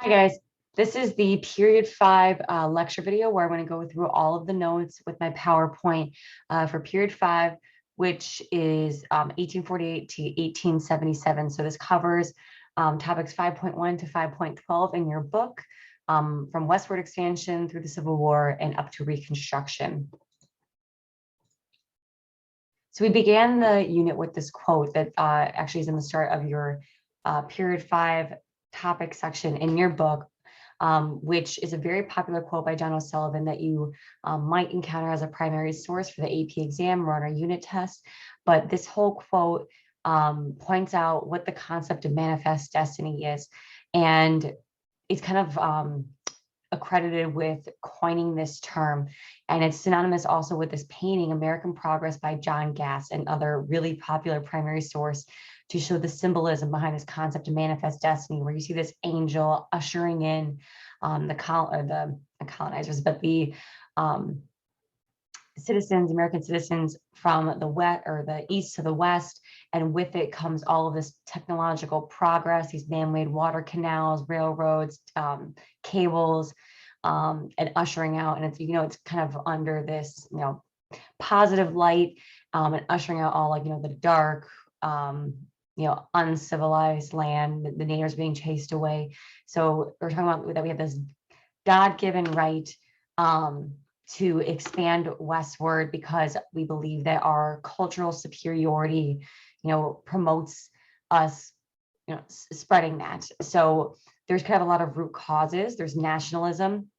Hi guys, this is the period 5 lecture video where I'm going to go through all of the notes with my PowerPoint for period 5, which is 1848 to 1877. So this covers topics 5.1 to 5.12 in your book, from westward expansion through the Civil War and up to Reconstruction. So we began the unit with this quote that actually is in the start of your period 5 topic section in your book, which is a very popular quote by John O'Sullivan that you might encounter as a primary source for the AP exam or on our unit test. But this whole quote points out what the concept of manifest destiny is. And it's kind of accredited with coining this term. And it's synonymous also with this painting, American Progress by John Gass, and other really popular primary source to show the symbolism behind this concept of manifest destiny, where you see this angel ushering in the colonizers, but the citizens, American citizens from the west or the east to the west. And with it comes all of this technological progress, these man-made water canals, railroads, cables, and ushering out. And it's, it's kind of under this, positive light, and ushering out all the dark, uncivilized land, the natives being chased away. So we're talking about that we have this God-given right to expand westward because we believe that our cultural superiority, promotes us, spreading that. So there's kind of a lot of root causes. There's nationalism,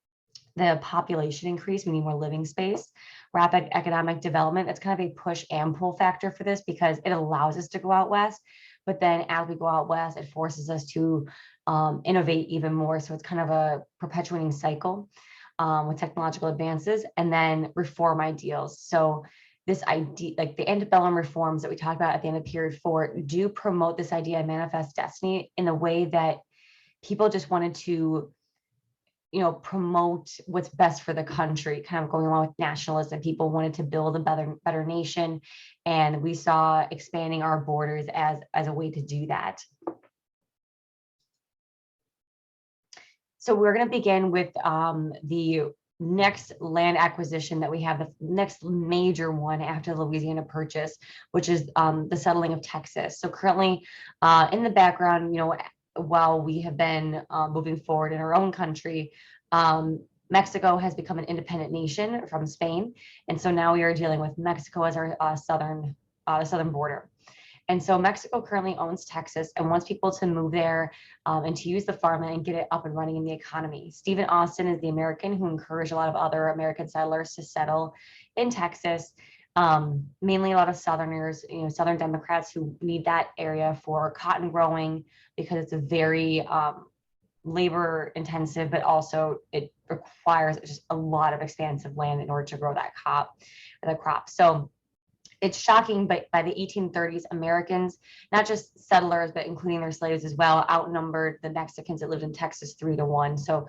the population increase, we need more living space, rapid economic development. That's kind of a push and pull factor for this because it allows us to go out west. But then as we go out west, it forces us to innovate even more. So it's kind of a perpetuating cycle with technological advances, and then reform ideals. So this idea, like the antebellum reforms that we talked about at the end of period 4, do promote this idea of manifest destiny in the way that people just wanted to promote what's best for the country, kind of going along with nationalism. People wanted to build a better nation, and we saw expanding our borders as a way to do that. So we're going to begin with the next land acquisition that we have, the next major one after the Louisiana Purchase, which is the settling of Texas. So currently in the background, while we have been moving forward in our own country, Mexico has become an independent nation from Spain. And so now we are dealing with Mexico as our southern border. And so Mexico currently owns Texas and wants people to move there and to use the farmland and get it up and running in the economy. Stephen Austin is the American who encouraged a lot of other American settlers to settle in Texas. Mainly a lot of Southerners, Southern Democrats who need that area for cotton growing because it's a very labor intensive, but also it requires just a lot of expansive land in order to grow that crop. So it's shocking, but by the 1830s, Americans, not just settlers, but including their slaves as well, outnumbered the Mexicans that lived in Texas 3-1. So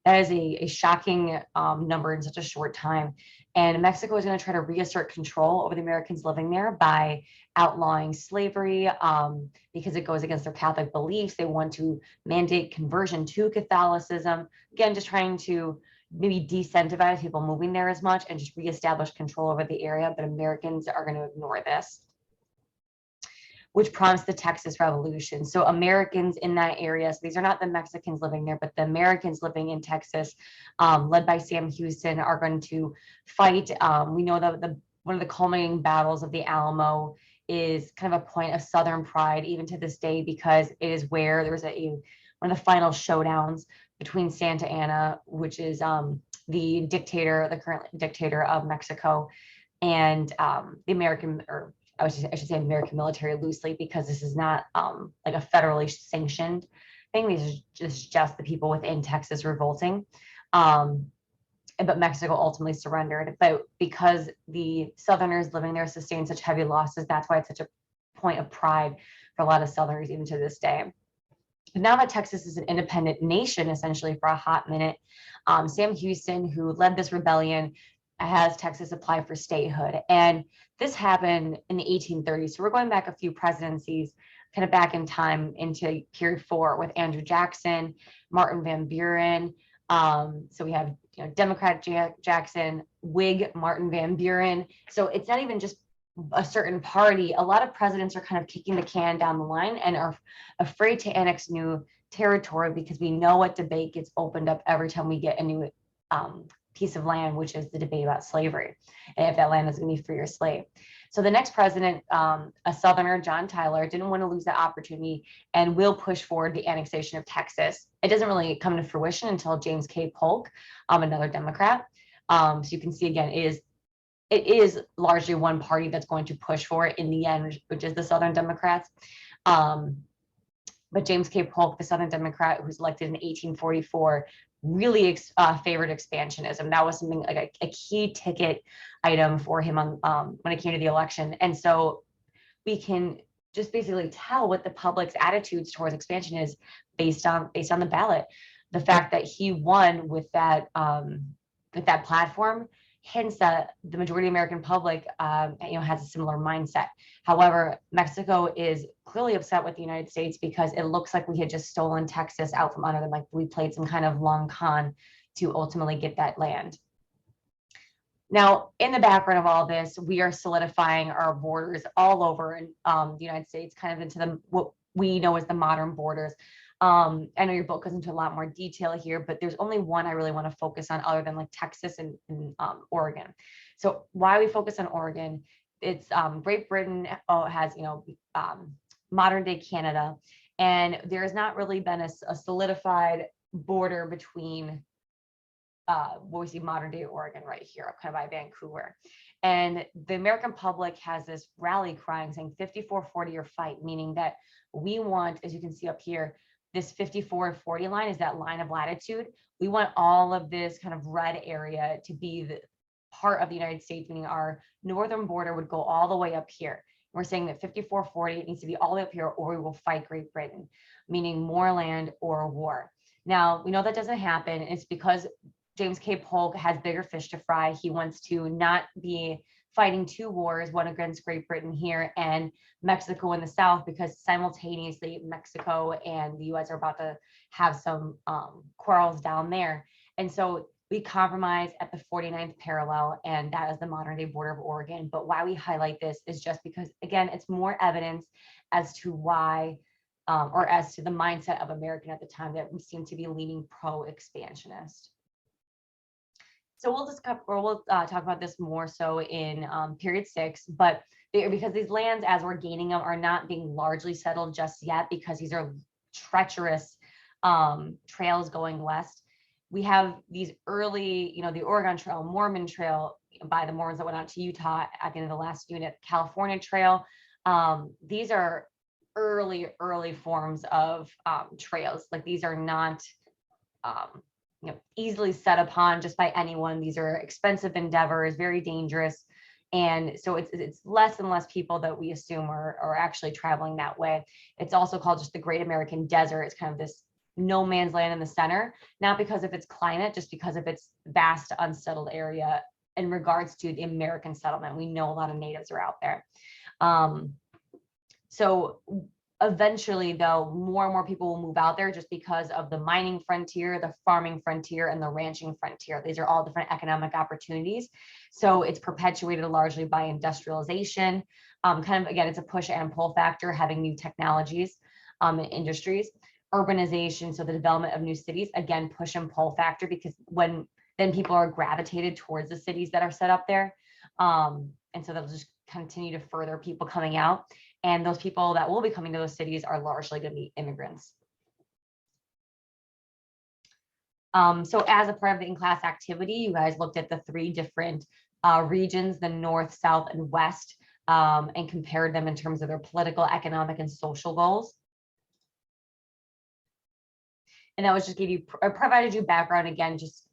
that is a shocking number in such a short time. And Mexico is going to try to reassert control over the Americans living there by outlawing slavery because it goes against their Catholic beliefs. They want to mandate conversion to Catholicism. Again, just trying to maybe decentivize people moving there as much and just reestablish control over the area. But Americans are going to ignore this, which prompts the Texas Revolution. So Americans in that area, so these are not the Mexicans living there, but the Americans living in Texas, led by Sam Houston, are going to fight. We know that one of the culminating battles of the Alamo is kind of a point of Southern pride, even to this day, because it is where there was one of the final showdowns between Santa Anna, which is the current dictator of Mexico, and the American, or I should say American military loosely, because this is not like a federally sanctioned thing. These are just the people within Texas revolting. But Mexico ultimately surrendered. But because the Southerners living there sustained such heavy losses, that's why it's such a point of pride for a lot of Southerners even to this day. Now that Texas is an independent nation, essentially for a hot minute, Sam Houston, who led this rebellion, has Texas apply for statehood. And this happened in the 1830s. So we're going back a few presidencies kind of back in time into period 4 with Andrew Jackson, Martin Van Buren. So we have, Democrat Jackson, Whig Martin Van Buren. So it's not even just a certain party. A lot of presidents are kind of kicking the can down the line and are afraid to annex new territory because we know what debate gets opened up every time we get a new piece of land, which is the debate about slavery, and if that land is going to be free or slave. So the next president, a Southerner, John Tyler, didn't want to lose that opportunity and will push forward the annexation of Texas. It doesn't really come to fruition until James K. Polk, another Democrat. So you can see again, it is largely one party that's going to push for it in the end, which is the Southern Democrats. But James K. Polk, the Southern Democrat who was elected in 1844, really favored expansionism. That was something like a key ticket item for him on when it came to the election. And so we can just basically tell what the public's attitudes towards expansion is based on the ballot. The fact that he won with that platform hints that the majority of the American public, has a similar mindset. However, Mexico is clearly upset with the United States because it looks like we had just stolen Texas out from under them, like we played some kind of long con to ultimately get that land. Now, in the background of all this, we are solidifying our borders all over in the United States, kind of into what we know as the modern borders. I know your book goes into a lot more detail here, but there's only one I really want to focus on other than like Texas and Oregon. So why we focus on Oregon, it's Great Britain has, modern day Canada, and there's not really been a solidified border between what we see modern day Oregon right here, kind of by Vancouver. And the American public has this rally crying saying 54-40 or fight, meaning that we want, as you can see up here, this 54-40 line is that line of latitude. We want all of this kind of red area to be the part of the United States, meaning our northern border would go all the way up here. We're saying that 54-40, it needs to be all the way up here, or we will fight Great Britain, meaning more land or war. Now, we know that doesn't happen. It's because James K. Polk has bigger fish to fry. He wants to not be fighting two wars, one against Great Britain here and Mexico in the south, because simultaneously Mexico and the US are about to have some quarrels down there. And so we compromise at the 49th parallel, and that is the modern day border of Oregon. But why we highlight this is just because, again, it's more evidence as to why, or as to the mindset of American at the time, that we seem to be leaning pro-expansionist. So we'll talk about this more so in period 6, but because these lands, as we're gaining them, are not being largely settled just yet, because these are treacherous trails going west. We have these early, the Oregon Trail, Mormon Trail by the Mormons that went out to Utah at the end of the last unit, California Trail. These are early forms of trails. Like, these are not easily set upon just by anyone. These are expensive endeavors, very dangerous. And so it's less and less people that we assume are actually traveling that way. It's also called just the Great American Desert. It's kind of this no man's land in the center, not because of its climate, just because of its vast unsettled area in regards to the American settlement. We know a lot of natives are out there. So eventually, though, more and more people will move out there just because of the mining frontier, the farming frontier, and the ranching frontier. These are all different economic opportunities. So it's perpetuated largely by industrialization. Kind of, again, it's a push and pull factor, having new technologies and industries. Urbanization, so the development of new cities, again, push and pull factor, because then people are gravitated towards the cities that are set up there. And so that'll just continue to further people coming out. And those people that will be coming to those cities are largely going to be immigrants. So as a part of the in-class activity, you guys looked at the 3 different regions, the North, South, and West, and compared them in terms of their political, economic, and social goals. And that was just provided you background, again, just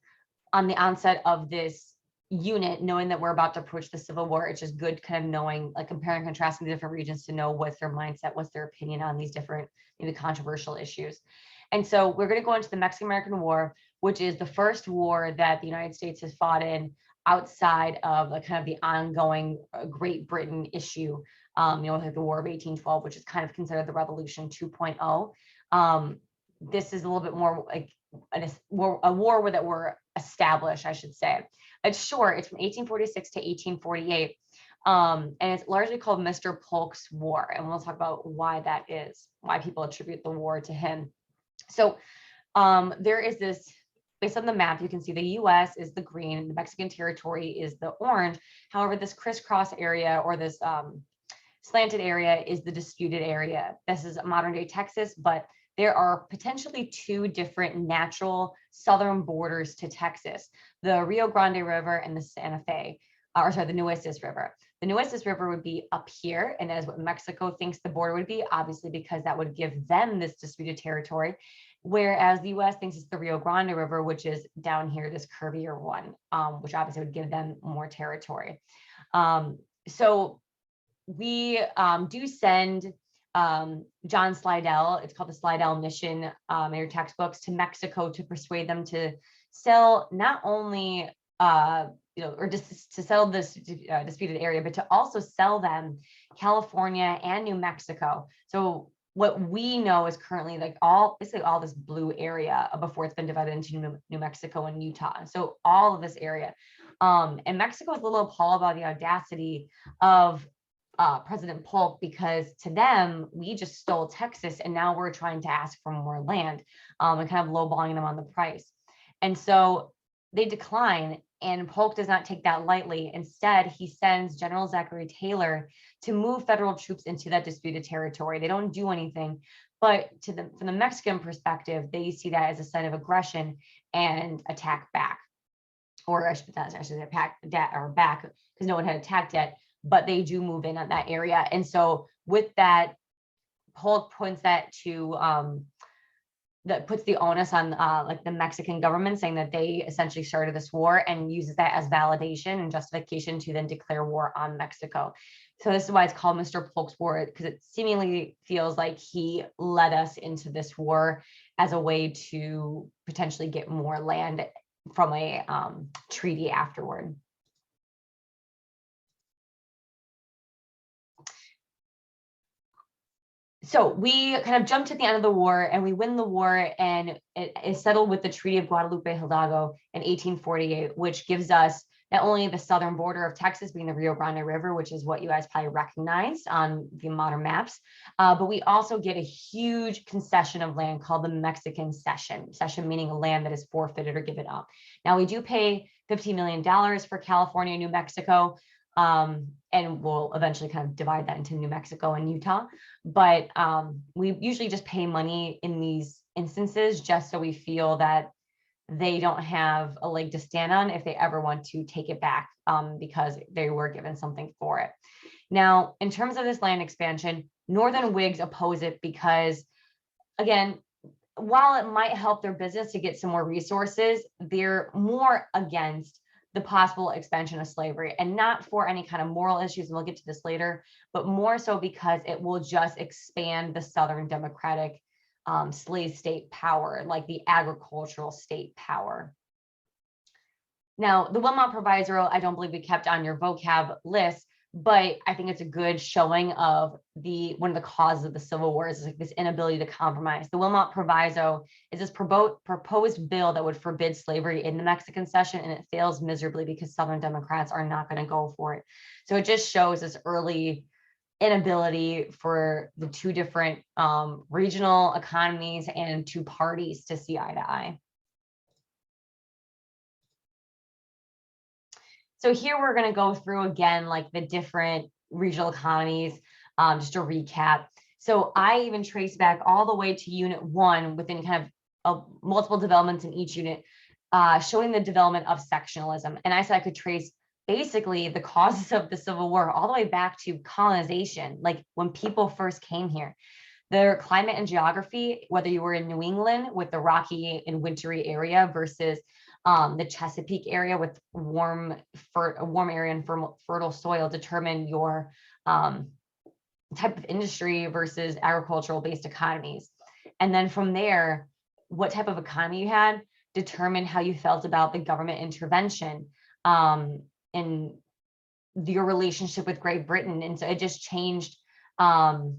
on the onset of this unit, knowing that we're about to approach the Civil War. It's just good kind of knowing, like, comparing and contrasting the different regions to know what's their mindset, what's their opinion on these different, maybe controversial issues. And so we're going to go into the Mexican-American War, which is the first war that the United States has fought in outside of kind of the ongoing Great Britain issue like the War of 1812, which is kind of considered the Revolution 2.0. This is a little bit more like a war that were established, I should say. It's short. It's from 1846 to 1848. And it's largely called Mr. Polk's War. And we'll talk about why that is, why people attribute the war to him. So there is this, based on the map, you can see the US is the green, the Mexican territory is the orange. However, this crisscross area, or this slanted area, is the disputed area. This is modern day Texas, but there are potentially two different natural southern borders to Texas, the Rio Grande River and the Santa Fe, the Nueces River. The Nueces River would be up here, and that is what Mexico thinks the border would be, obviously, because that would give them this disputed territory, whereas the US thinks it's the Rio Grande River, which is down here, this curvier one, which obviously would give them more territory. So we do send John Slidell, it's called the Slidell Mission in your textbooks, to Mexico to persuade them to sell not only or just to sell this disputed area, but to also sell them California and New Mexico. So what we know is currently like basically all this blue area before it's been divided into New Mexico and Utah. So all of this area. And Mexico is a little appalled about the audacity of President Polk, because to them, we just stole Texas and now we're trying to ask for more land, and kind of lowballing them on the price. And so they decline, and Polk does not take that lightly. Instead, he sends General Zachary Taylor to move federal troops into that disputed territory. They don't do anything, but from the Mexican perspective, they see that as a sign of aggression and attack back. Or I should say back, because no one had attacked yet, but they do move in on that area. And so with that, Polk points that to that puts the onus on like the Mexican government, saying that they essentially started this war, and uses that as validation and justification to then declare war on Mexico. So this is why it's called Mr. Polk's War, because it seemingly feels like he led us into this war as a way to potentially get more land from a treaty afterward. So we kind of jumped to the end of the war, and we win the war, and it is settled with the Treaty of Guadalupe Hidalgo in 1848, which gives us not only the southern border of Texas being the Rio Grande River, which is what you guys probably recognize on the modern maps, but we also get a huge concession of land called the Mexican Cession. Cession meaning a land that is forfeited or given up. Now we do pay $15 million for California and New Mexico, and we'll eventually kind of divide that into New Mexico and Utah. But we usually just pay money in these instances just so we feel that they don't have a leg to stand on if they ever want to take it back, because they were given something for it. Now, in terms of this land expansion, Northern Whigs oppose it because, again, while it might help their business to get some more resources, they're more against the possible expansion of slavery, and not for any kind of moral issues, and we'll get to this later, but more so because it will just expand the Southern Democratic slave state power, like the agricultural state power. Now, the Wilmot Proviso, I don't believe we kept on your vocab list, but I think it's a good showing of one of the causes of the Civil War is like this inability to compromise. The Wilmot Proviso is this proposed bill that would forbid slavery in the Mexican Cession, and it fails miserably because Southern Democrats are not going to go for it. So it just shows this early inability for the two different regional economies and two parties to see eye to eye. So here we're going to go through again, like the different regional economies, just to recap. So I even trace back all the way to Unit 1 within kind of multiple developments in each unit, showing the development of sectionalism. And I said I could trace basically the causes of the Civil War all the way back to colonization, like when people first came here. Their climate and geography, whether you were in New England with the rocky and wintry area versus the Chesapeake area with a warm area and fertile soil, determine your type of industry versus agricultural based economies. And then from there, what type of economy you had determined how you felt about the government intervention. And your relationship with Great Britain. And so it just changed how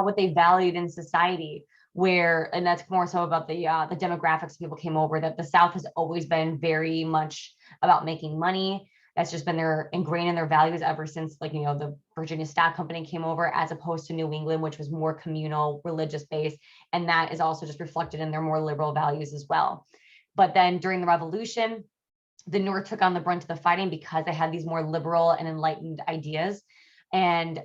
what they valued in society, where, and that's more so about the demographics of people came over, that the South has always been very much about making money. That's just been their ingrained in their values ever since, like, the Virginia Stock Company came over, as opposed to New England, which was more communal, religious based. And that is also just reflected in their more liberal values as well. But then during the Revolution, the North took on the brunt of the fighting because they had these more liberal and enlightened ideas. And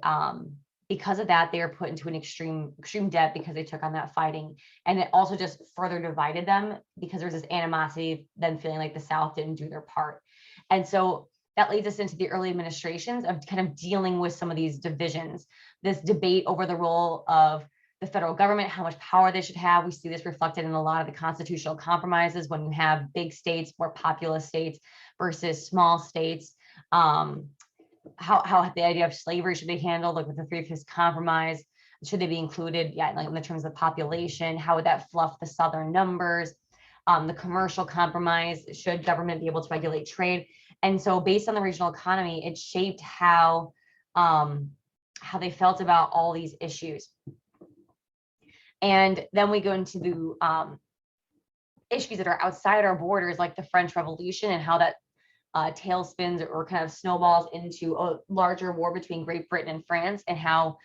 because of that, they were put into an extreme debt because they took on that fighting. And it also just further divided them because there's this animosity, then feeling like the South didn't do their part. And so that leads us into the early administrations of kind of dealing with some of these divisions, this debate over the role of the federal government, how much power they should have. We see this reflected in a lot of the constitutional compromises when you have big states, more populous states versus small states. How the idea of slavery should be handled, like with the Three-Fifths Compromise. Should they be included? Yeah, like in the terms of population, how would that fluff the Southern numbers? The commercial compromise, should government be able to regulate trade? And so based on the regional economy, it shaped how they felt about all these issues. And then we go into the issues that are outside our borders, like the French Revolution, and how that tailspins or kind of snowballs into a larger war between Great Britain and France, and how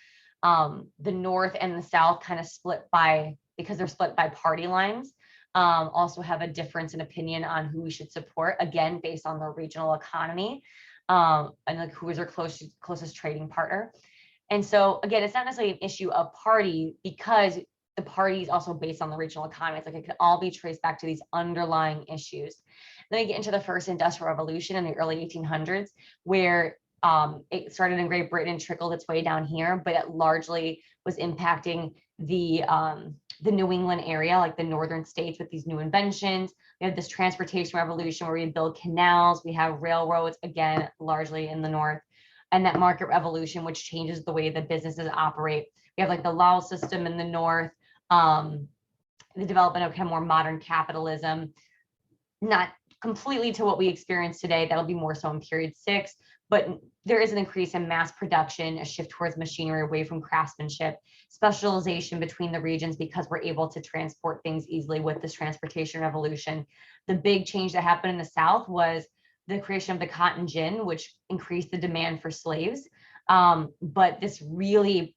the North and the South kind of because they're split by party lines, also have a difference in opinion on who we should support, again, based on the regional economy, and like who is our closest trading partner. And so again, it's not necessarily an issue of party, because the party is also based on the regional economy. It's like it could all be traced back to these underlying issues. Then we get into the first industrial revolution in the early 1800s, where it started in Great Britain and trickled its way down here, but it largely was impacting the New England area, like the northern states, with these new inventions. We have this transportation revolution where we build canals, we have railroads, again, largely in the north, and that market revolution, which changes the way that businesses operate. We have like the Lowell system in the north, the development of kind of more modern capitalism, not completely to what we experience today. That'll be more so in period 6, but there is an increase in mass production, a shift towards machinery away from craftsmanship, specialization between the regions because we're able to transport things easily with this transportation revolution. The big change that happened in the South was the creation of the cotton gin, which increased the demand for slaves. But this really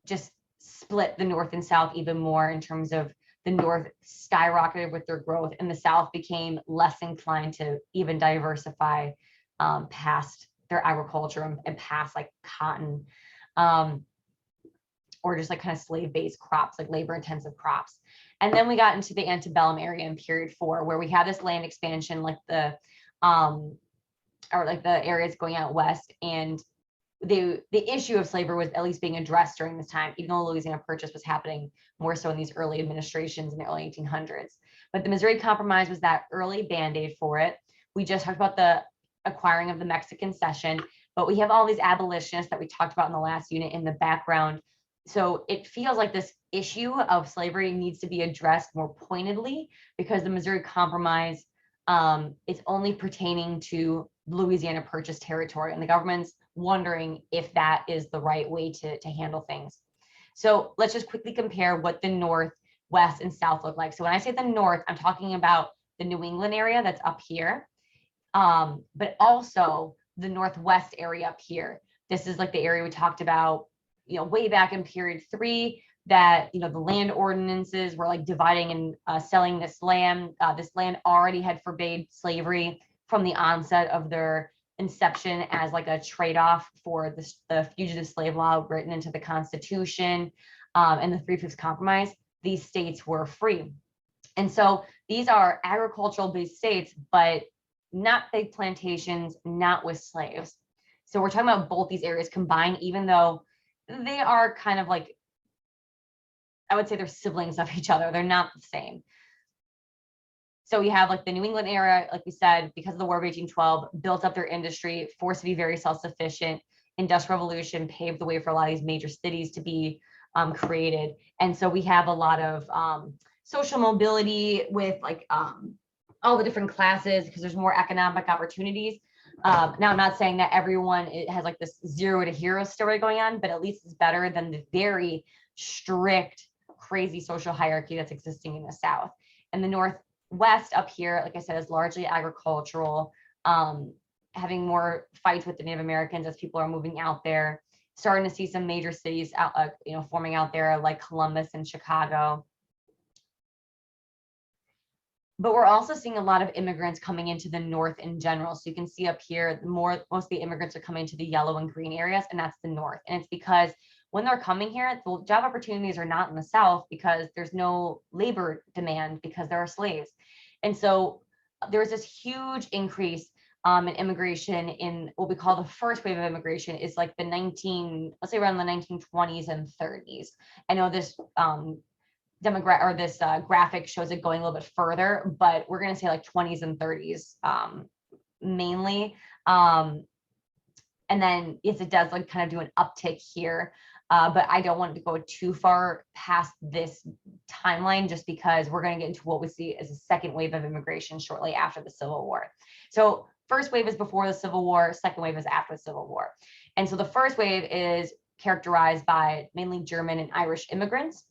just split the North and South even more, in terms of the North skyrocketed with their growth, and the South became less inclined to even diversify past their agriculture and past like cotton, or just like kind of slave-based crops, like labor-intensive crops. And then we got into the antebellum area in period 4, where we had this land expansion, like the areas going out west, and the issue of slavery was at least being addressed during this time, even though the Louisiana Purchase was happening more so in these early administrations in the early 1800s. But the Missouri Compromise was that early band-aid for it. We just talked about the acquiring of the Mexican Cession, but we have all these abolitionists that we talked about in the last unit in the background. So it feels like this issue of slavery needs to be addressed more pointedly, because the Missouri Compromise is only pertaining to Louisiana Purchase territory, and the government's wondering if that is the right way to handle things. So let's just quickly compare what the North, West, and South look like. So when I say the North, I'm talking about the New England area that's up here, but also the Northwest area up here. This is like the area we talked about, way back in period 3, that, the land ordinances were like dividing and selling this land. This land already had forbade slavery from the onset of their inception, as like a trade-off for the fugitive slave law written into the Constitution, and the Three-Fifths Compromise. These states were free. And so these are agricultural based states, but not big plantations, not with slaves. So we're talking about both these areas combined, even though they are kind of like, I would say they're siblings of each other. They're not the same. So we have like the New England area, like we said, because of the War of 1812, built up their industry, forced to be very self-sufficient. Industrial Revolution paved the way for a lot of these major cities to be created. And so we have a lot of social mobility with like all the different classes because there's more economic opportunities. Now, I'm not saying that everyone has like this zero to hero story going on, but at least it's better than the very strict, crazy social hierarchy that's existing in the South. And the Northwest up here, like I said, is largely agricultural, having more fights with the Native Americans as people are moving out there, starting to see some major cities out, forming out there like Columbus and Chicago. But we're also seeing a lot of immigrants coming into the North in general. So you can see up here, most of the immigrants are coming to the yellow and green areas, and that's the North. And it's because when they're coming here, the job opportunities are not in the South because there's no labor demand because there are slaves. And so there's this huge increase in immigration in what we call the first wave of immigration is like let's say around the 1920s and 30s. I know this graphic shows it going a little bit further, but we're going to say like 20s and 30s mainly. And then yes, it does like kind of do an uptick here, but I don't want it to go too far past this timeline just because we're going to get into what we see as a second wave of immigration shortly after the Civil War. So first wave is before the Civil War, second wave is after the Civil War. And so the first wave is characterized by mainly German and Irish immigrants.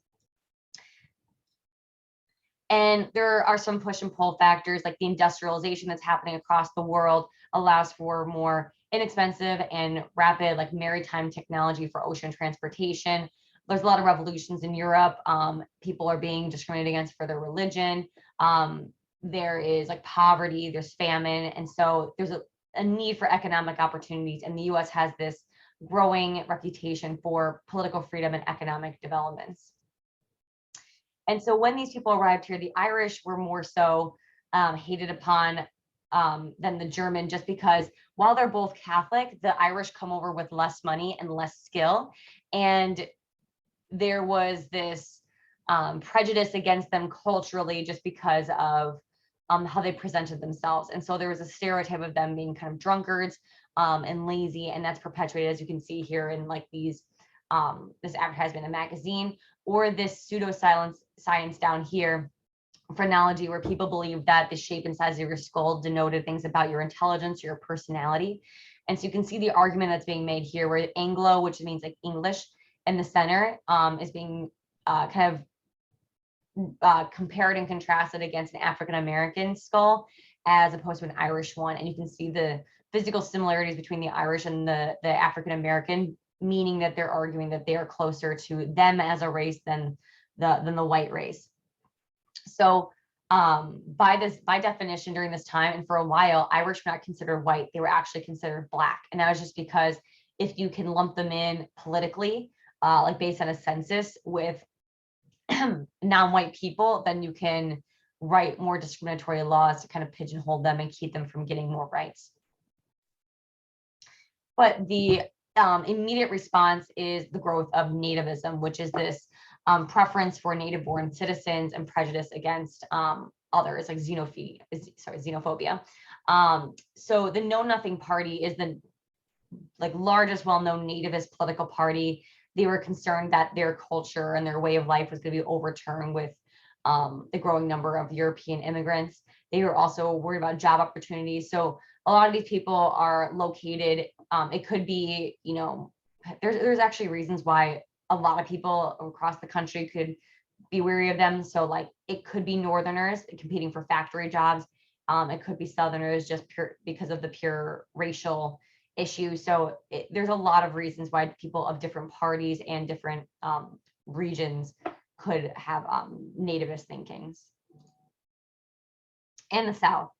And there are some push and pull factors like the industrialization that's happening across the world allows for more inexpensive and rapid like maritime technology for ocean transportation. There's a lot of revolutions in Europe. People are being discriminated against for their religion. There is like poverty, there's famine. And so there's a need for economic opportunities. And the US has this growing reputation for political freedom and economic developments. And so when these people arrived here, the Irish were more so hated upon than the German, just because while they're both Catholic, the Irish come over with less money and less skill. And there was this prejudice against them culturally just because of how they presented themselves. And so there was a stereotype of them being kind of drunkards and lazy. And that's perpetuated, as you can see here in like these this advertisement in a magazine, or this pseudoscience down here, phrenology, where people believe that the shape and size of your skull denoted things about your intelligence, your personality. And so you can see the argument that's being made here, where Anglo, which means like English, in the center is being kind of compared and contrasted against an African-American skull as opposed to an Irish one. And you can see the physical similarities between the Irish and the African-American, meaning that they're arguing that they are closer to them as a race than the white race. So by definition during this time, and for a while, Irish were not considered white, they were actually considered Black. And that was just because if you can lump them in politically, like based on a census with non-white people, then you can write more discriminatory laws to kind of pigeonhole them and keep them from getting more rights. But the immediate response is the growth of nativism, which is this preference for native-born citizens and prejudice against others, like xenophobia. So the Know Nothing Party is the largest well-known nativist political party. They were concerned that their culture and their way of life was going to be overturned with the growing number of European immigrants. They were also worried about job opportunities. So a lot of these people are located, it could be, there's actually reasons why a lot of people across the country could be weary of them. So like it could be Northerners competing for factory jobs. It could be Southerners just because of the pure racial issue. So there's a lot of reasons why people of different parties and different regions could have nativist thinkings. And the South.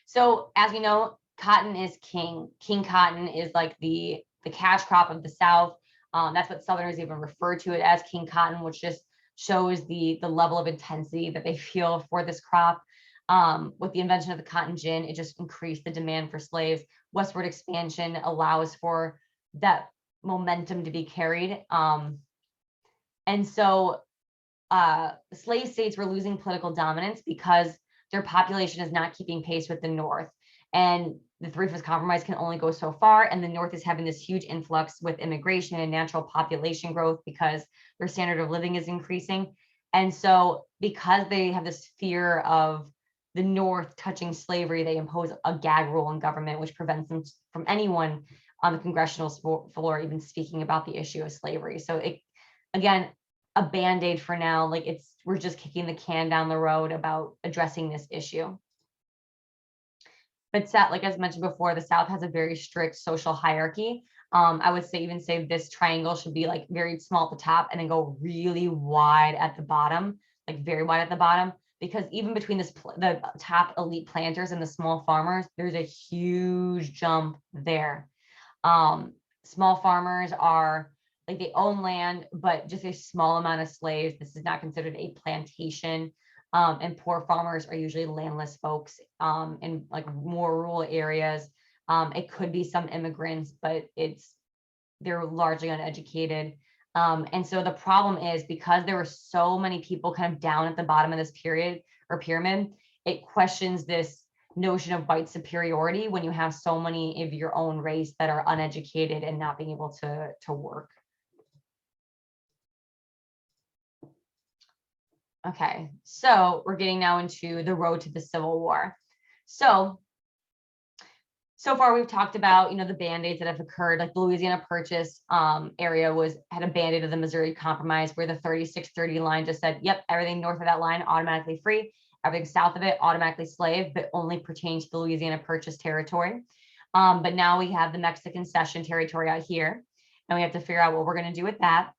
So as we know, cotton is king. King cotton is like the cash crop of the South. That's what Southerners even refer to it as, king cotton, which just shows the level of intensity that they feel for this crop. With the invention of the cotton gin, it just increased the demand for slaves. Westward expansion allows for that momentum to be carried. And so slave states were losing political dominance because their population is not keeping pace with the North. And the Three-Fifths Compromise can only go so far. And the North is having this huge influx with immigration and natural population growth because their standard of living is increasing. And so because they have this fear of the North touching slavery, they impose a gag rule in government, which prevents them from anyone on the congressional floor even speaking about the issue of slavery. So it, again, a band-aid for now, like we're just kicking the can down the road about addressing this issue. But like as mentioned before, the South has a very strict social hierarchy. I would even say this triangle should be like very small at the top and then go really wide at the bottom, like very wide at the bottom, because even between the top elite planters and the small farmers, there's a huge jump there. Small farmers are like they own land, but just a small amount of slaves. This is not considered a plantation. And poor farmers are usually landless folks in like more rural areas. It could be some immigrants, but they're largely uneducated. And so the problem is because there were so many people kind of down at the bottom of this period or pyramid, it questions this notion of white superiority when you have so many of your own race that are uneducated and not being able to work. Okay, so we're getting now into the road to the Civil War. So far we've talked about, you know, the band-aids that have occurred, like the Louisiana Purchase area had a band-aid of the Missouri Compromise where the 3630 line just said, yep, everything north of that line automatically free, everything south of it automatically slave, but only pertains to the Louisiana Purchase territory. But now we have the Mexican Cession territory out here, and we have to figure out what we're going to do with that.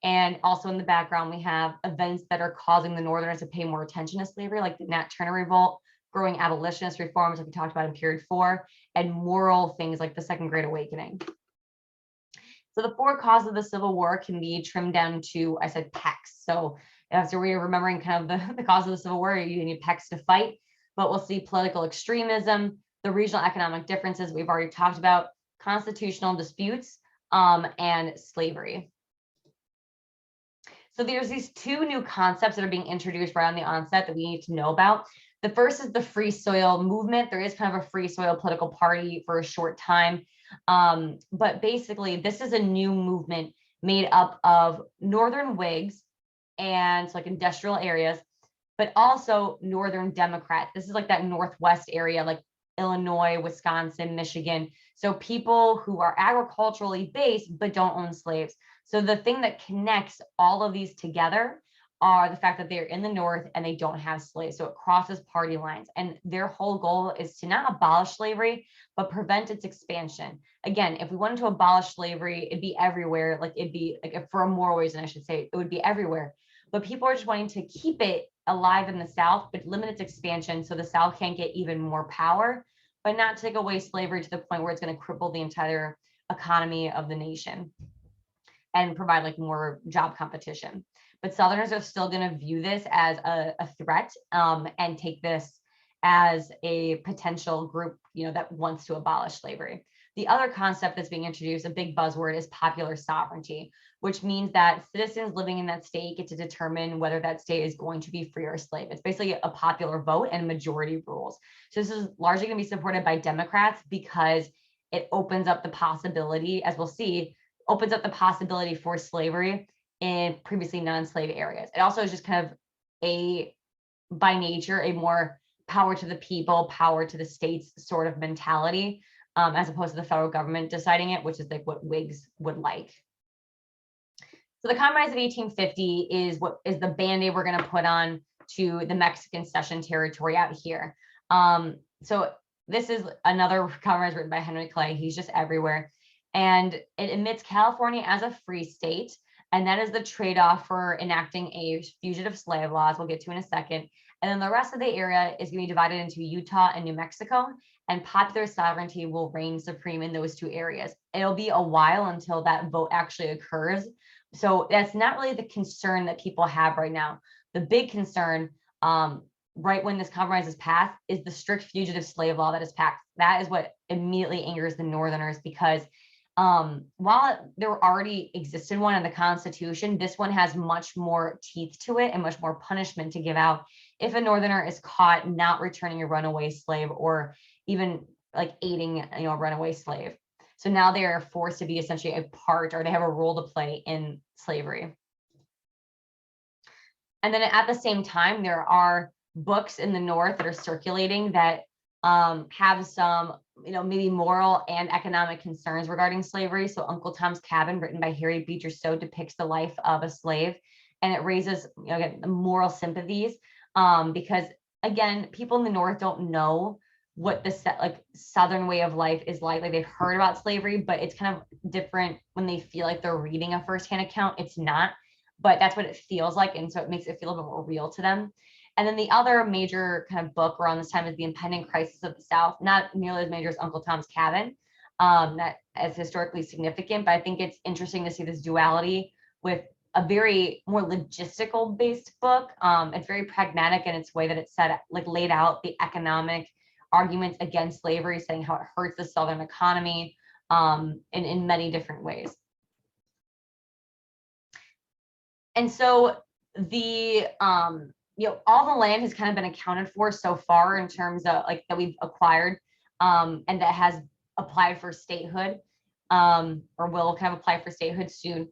And also in the background, we have events that are causing the Northerners to pay more attention to slavery, like the Nat Turner Revolt, growing abolitionist reforms, like we talked about in period 4, and moral things like the Second Great Awakening. So the 4 causes of the Civil War can be trimmed down to, I said, PECs. So after we're remembering kind of the cause of the Civil War, you need PECs to fight, but we'll see political extremism, the regional economic differences we've already talked about, constitutional disputes, and slavery. So there's these 2 new concepts that are being introduced right on the onset that we need to know about. The first is the Free Soil movement. There is kind of a Free Soil political party for a short time. But basically, this is a new movement made up of Northern Whigs and like industrial areas, but also Northern Democrats. This is like that Northwest area, like Illinois, Wisconsin, Michigan. So people who are agriculturally based, but don't own slaves. So the thing that connects all of these together are the fact that they're in the North and they don't have slaves. So it crosses party lines. And their whole goal is to not abolish slavery, but prevent its expansion. Again, if we wanted to abolish slavery, it'd be everywhere. Like it'd be like for a moral reason, I should say, it would be everywhere. But people are just wanting to keep it alive in the South, but limit its expansion so the South can't get even more power, but not take away slavery to the point where it's going to cripple the entire economy of the nation and provide like more job competition. But Southerners are still going to view this as a threat and take this as a potential group, you know, that wants to abolish slavery. The other concept that's being introduced, a big buzzword, is popular sovereignty, which means that citizens living in that state get to determine whether that state is going to be free or slave. It's basically a popular vote and majority rules. So this is largely going to be supported by Democrats because it opens up the possibility, as we'll see, opens up the possibility for slavery in previously non-slave areas. It also is just kind of by nature, a more power to the people, power to the states sort of mentality, as opposed to the federal government deciding it, which is like what Whigs would like. So the Compromise of 1850 is the band-aid we're going to put on to the Mexican Cession territory out here. So this is another compromise written by Henry Clay. He's just everywhere. And it admits California as a free state. And that is the trade-off for enacting a fugitive slave laws we'll get to in a second. And then the rest of the area is going to be divided into Utah and New Mexico, and popular sovereignty will reign supreme in those 2 areas. It'll be a while until that vote actually occurs. So that's not really the concern that people have right now. The big concern, right when this compromise is passed, is the strict fugitive slave law that is passed. That is what immediately angers the Northerners because while there already existed one in the Constitution, this one has much more teeth to it and much more punishment to give out if a Northerner is caught not returning a runaway slave or even like aiding, a runaway slave. So now they are forced to be essentially a part, or they have a role to play in slavery. And then at the same time, there are books in the North that are circulating that have some, maybe moral and economic concerns regarding slavery. So Uncle Tom's Cabin, written by Harry Beecher Stowe, depicts the life of a slave, and it raises, again, moral sympathies, because again, people in the North don't know what the Southern way of life is like. Like, they've heard about slavery, but it's kind of different when they feel like they're reading a firsthand account. It's not, but that's what it feels like, and so it makes it feel a bit more real to them. And then the other major kind of book around this time is The Impending Crisis of the South, not nearly as major as Uncle Tom's Cabin, that as historically significant, but I think it's interesting to see this duality with a very more logistical based book. It's very pragmatic in its way that it's laid out the economic arguments against slavery, saying how it hurts the Southern economy, in many different ways. And so the all the land has kind of been accounted for so far in terms of that we've acquired, and that has applied for statehood, or will kind of apply for statehood soon.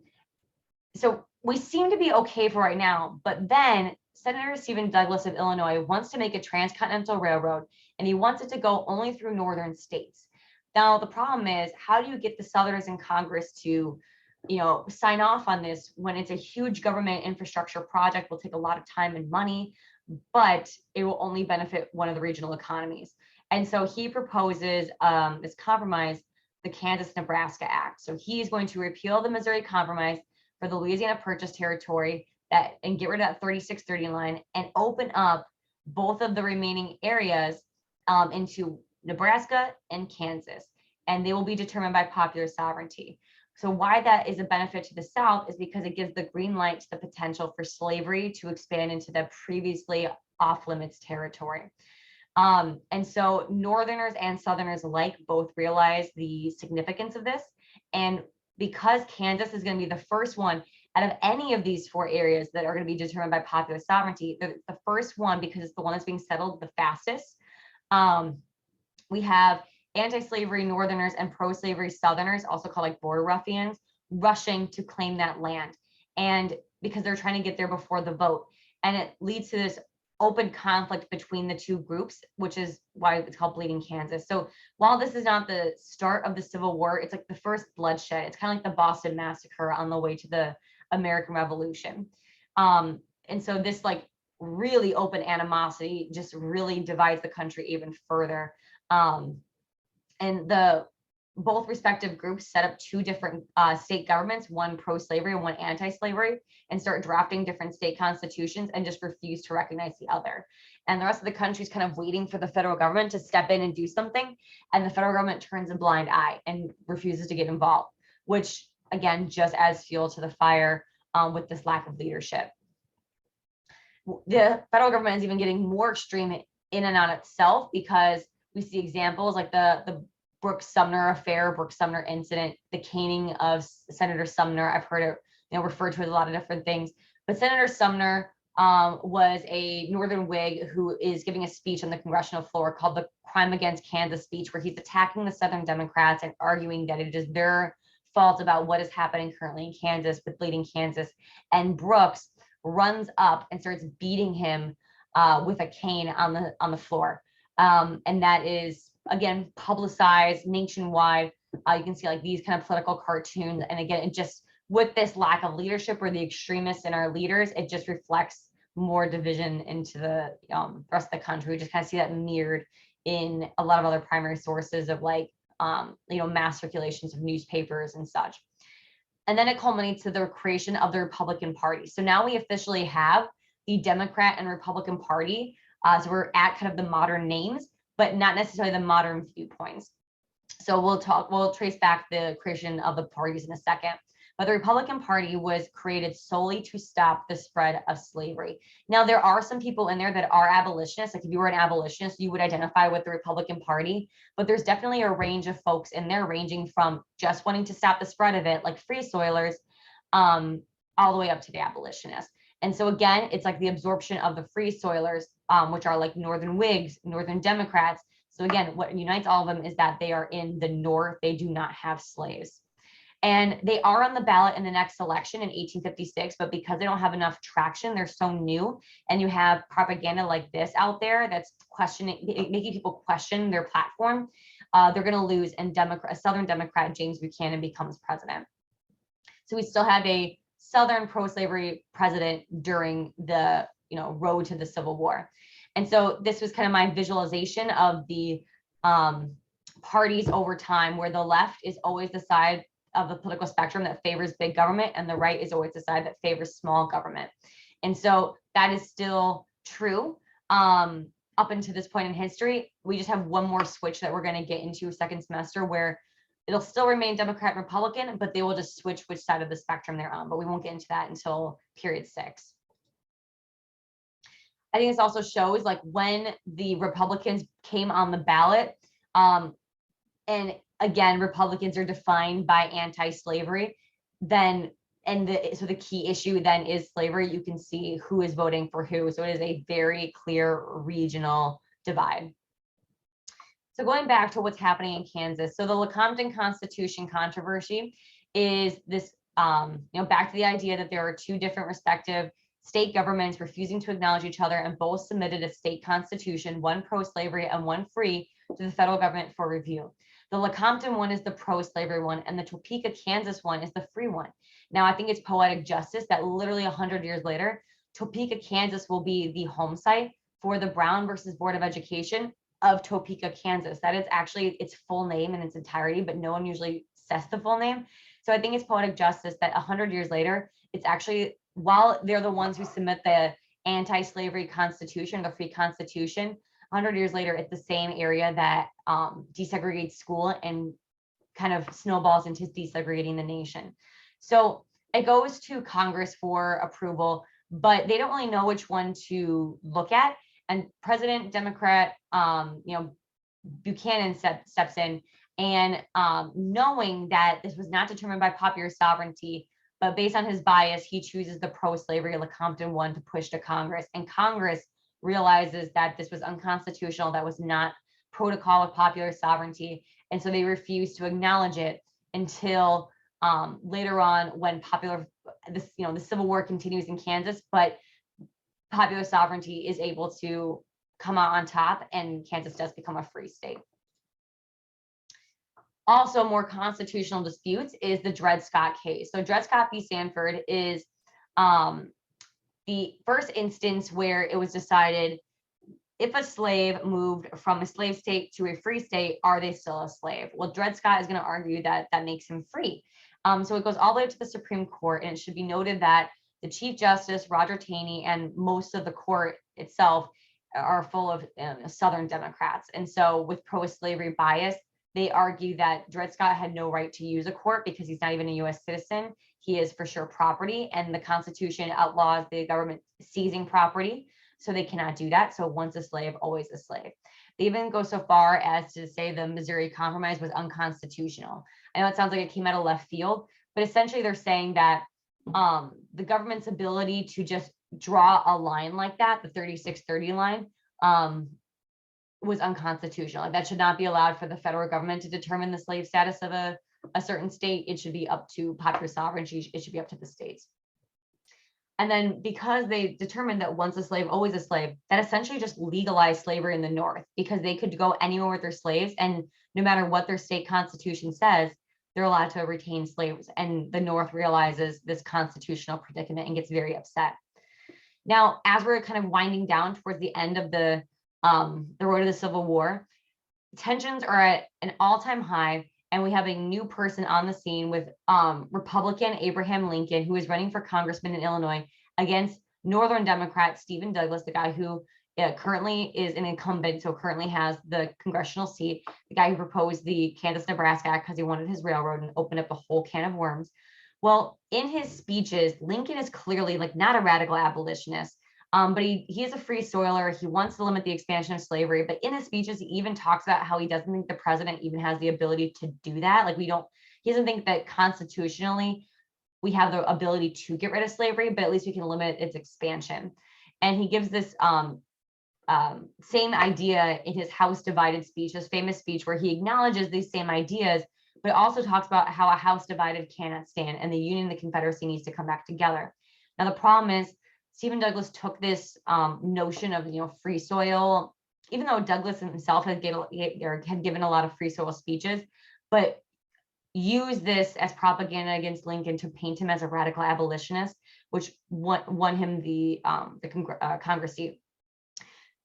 So we seem to be okay for right now, but then Senator Stephen Douglas of Illinois wants to make a transcontinental railroad, and he wants it to go only through northern states. Now, the problem is, how do you get the Southerners in Congress to sign off on this when it's a huge government infrastructure project, will take a lot of time and money, but it will only benefit one of the regional economies? And so he proposes this compromise, the Kansas-Nebraska Act. So he's going to repeal the Missouri Compromise for the Louisiana Purchase territory, and get rid of that 3630 line, and open up both of the remaining areas into Nebraska and Kansas, and they will be determined by popular sovereignty. So why that is a benefit to the South is because it gives the green light to the potential for slavery to expand into the previously off-limits territory. And so Northerners and Southerners alike both realize the significance of this. And because Kansas is going to be the first one out of any of these four areas that are going to be determined by popular sovereignty, the first one because it's the one that's being settled the fastest. We have anti-slavery Northerners and pro-slavery Southerners, also called border ruffians, rushing to claim that land, and because they're trying to get there before the vote. And it leads to this open conflict between the two groups, which is why it's called Bleeding Kansas. So while this is not the start of the Civil War, it's like the first bloodshed. It's kind of like the Boston Massacre on the way to the American Revolution. And so this really open animosity just really divides the country even further. And both respective groups set up two different state governments, one pro-slavery and one anti-slavery, and start drafting different state constitutions and just refuse to recognize the other. And the rest of the country is kind of waiting for the federal government to step in and do something. And the federal government turns a blind eye and refuses to get involved, which again, just adds fuel to the fire with this lack of leadership. The federal government is even getting more extreme in and on itself, because we see examples like the Brooks Sumner affair, Brooks Sumner incident, the caning of Senator Sumner. I've heard it referred to as a lot of different things, but Senator Sumner was a Northern Whig who is giving a speech on the congressional floor called the Crime Against Kansas speech, where he's attacking the Southern Democrats and arguing that it is their fault about what is happening currently in Kansas with Bleeding Kansas. And Brooks runs up and starts beating him with a cane on the floor. And that is, again, publicized nationwide. You can see like these kind of political cartoons. And again, it just, with this lack of leadership or the extremists in our leaders, it just reflects more division into the rest of the country. We just kind of see that mirrored in a lot of other primary sources of like, mass circulations of newspapers and such. And then it culminates to the creation of the Republican Party. So now we officially have the Democrat and Republican Party. So we're at kind of the modern names, but not necessarily the modern viewpoints. So we'll trace back the creation of the parties in a second. But the Republican Party was created solely to stop the spread of slavery. Now, there are some people in there that are abolitionists. Like if you were an abolitionist, you would identify with the Republican Party, but there's definitely a range of folks in there ranging from just wanting to stop the spread of it, like free soilers, all the way up to the abolitionists. And so again, it's like the absorption of the free soilers, which are like Northern Whigs, Northern Democrats. So again, what unites all of them is that they are in the North. They do not have slaves. And they are on the ballot in the next election in 1856, but because they don't have enough traction, they're so new, and you have propaganda like this out there that's questioning, making people question their platform, they're going to lose, and a Southern Democrat, James Buchanan, becomes president. So we still have a Southern pro-slavery president during the road to the Civil War. And so this was kind of my visualization of the parties over time, where the left is always the side of the political spectrum that favors big government, and the right is always the side that favors small government. And so that is still true up until this point in history. We just have one more switch that we're going to get into second semester, where it'll still remain Democrat and Republican, but they will just switch which side of the spectrum they're on. But we won't get into that until period 6. I think this also shows like when the Republicans came on the ballot, and again, Republicans are defined by anti-slavery, then, so the key issue then is slavery. You can see who is voting for who. So it is a very clear regional divide. So going back to what's happening in Kansas. So the Lecompton Constitution controversy is this, back to the idea that there are two different respective state governments refusing to acknowledge each other, and both submitted a state constitution, one pro-slavery and one free, to the federal government for review. The Lecompton one is the pro-slavery one, and the Topeka, Kansas one is the free one. Now, I think it's poetic justice that literally 100 years later, Topeka, Kansas will be the home site for the Brown versus Board of Education of Topeka, Kansas. That is actually its full name in its entirety, but no one usually says the full name. So I think it's poetic justice that 100 years later, it's actually, while they're the ones who submit the anti-slavery constitution, the free constitution, 100 years later, it's the same area that desegregates school and kind of snowballs into desegregating the nation. So it goes to Congress for approval, but they don't really know which one to look at. And President Democrat, Buchanan steps in, and knowing that this was not determined by popular sovereignty, but based on his bias, he chooses the pro-slavery Lecompton one to push to Congress. And Congress realizes that this was unconstitutional, that was not protocol with popular sovereignty, and so they refuse to acknowledge it until later on, when the Civil War continues in Kansas, but popular sovereignty is able to come out on top, and Kansas does become a free state. Also, more constitutional disputes is the Dred Scott case. So Dred Scott v. Sanford is the first instance where it was decided, if a slave moved from a slave state to a free state, are they still a slave? Well, Dred Scott is going to argue that that makes him free. So it goes all the way to the Supreme Court, and it should be noted that the Chief Justice, Roger Taney, and most of the court itself are full of Southern Democrats. And so with pro-slavery bias, they argue that Dred Scott had no right to use a court because he's not even a US citizen. He is for sure property, and the Constitution outlaws the government seizing property, so they cannot do that. So once a slave, always a slave. They even go so far as to say the Missouri Compromise was unconstitutional. I know it sounds like it came out of left field, but essentially they're saying that the government's ability to just draw a line like that, the 3630 line, was unconstitutional. That should not be allowed for the federal government to determine the slave status of a certain state. It should be up to popular sovereignty. It should be up to the states. And then because they determined that once a slave, always a slave, that essentially just legalized slavery in the North, because they could go anywhere with their slaves, and no matter what their state constitution says, they're allowed to retain slaves. And the North realizes this constitutional predicament and gets very upset. Now, as we're kind of winding down towards the end of the road to the Civil War, tensions are at an all-time high, and we have a new person on the scene with Republican Abraham Lincoln, who is running for congressman in Illinois against Northern Democrat Stephen Douglas, the guy who currently is an incumbent, so currently has the congressional seat, the guy who proposed the Kansas-Nebraska Act because he wanted his railroad and opened up a whole can of worms. Well, in his speeches, Lincoln is clearly like not a radical abolitionist, but he is a free soiler. He wants to limit the expansion of slavery, but in his speeches, he even talks about how he doesn't think the president even has the ability to do that. Like he doesn't think that constitutionally we have the ability to get rid of slavery, but at least we can limit its expansion. And he gives this same idea in his House Divided speech, his famous speech, where he acknowledges these same ideas, but it also talks about how a house divided cannot stand, and the Union and the Confederacy needs to come back together. Now, the problem is Stephen Douglas took this notion of, free soil, even though Douglas himself had given a lot of free soil speeches, but used this as propaganda against Lincoln to paint him as a radical abolitionist, which won him the Congress seat.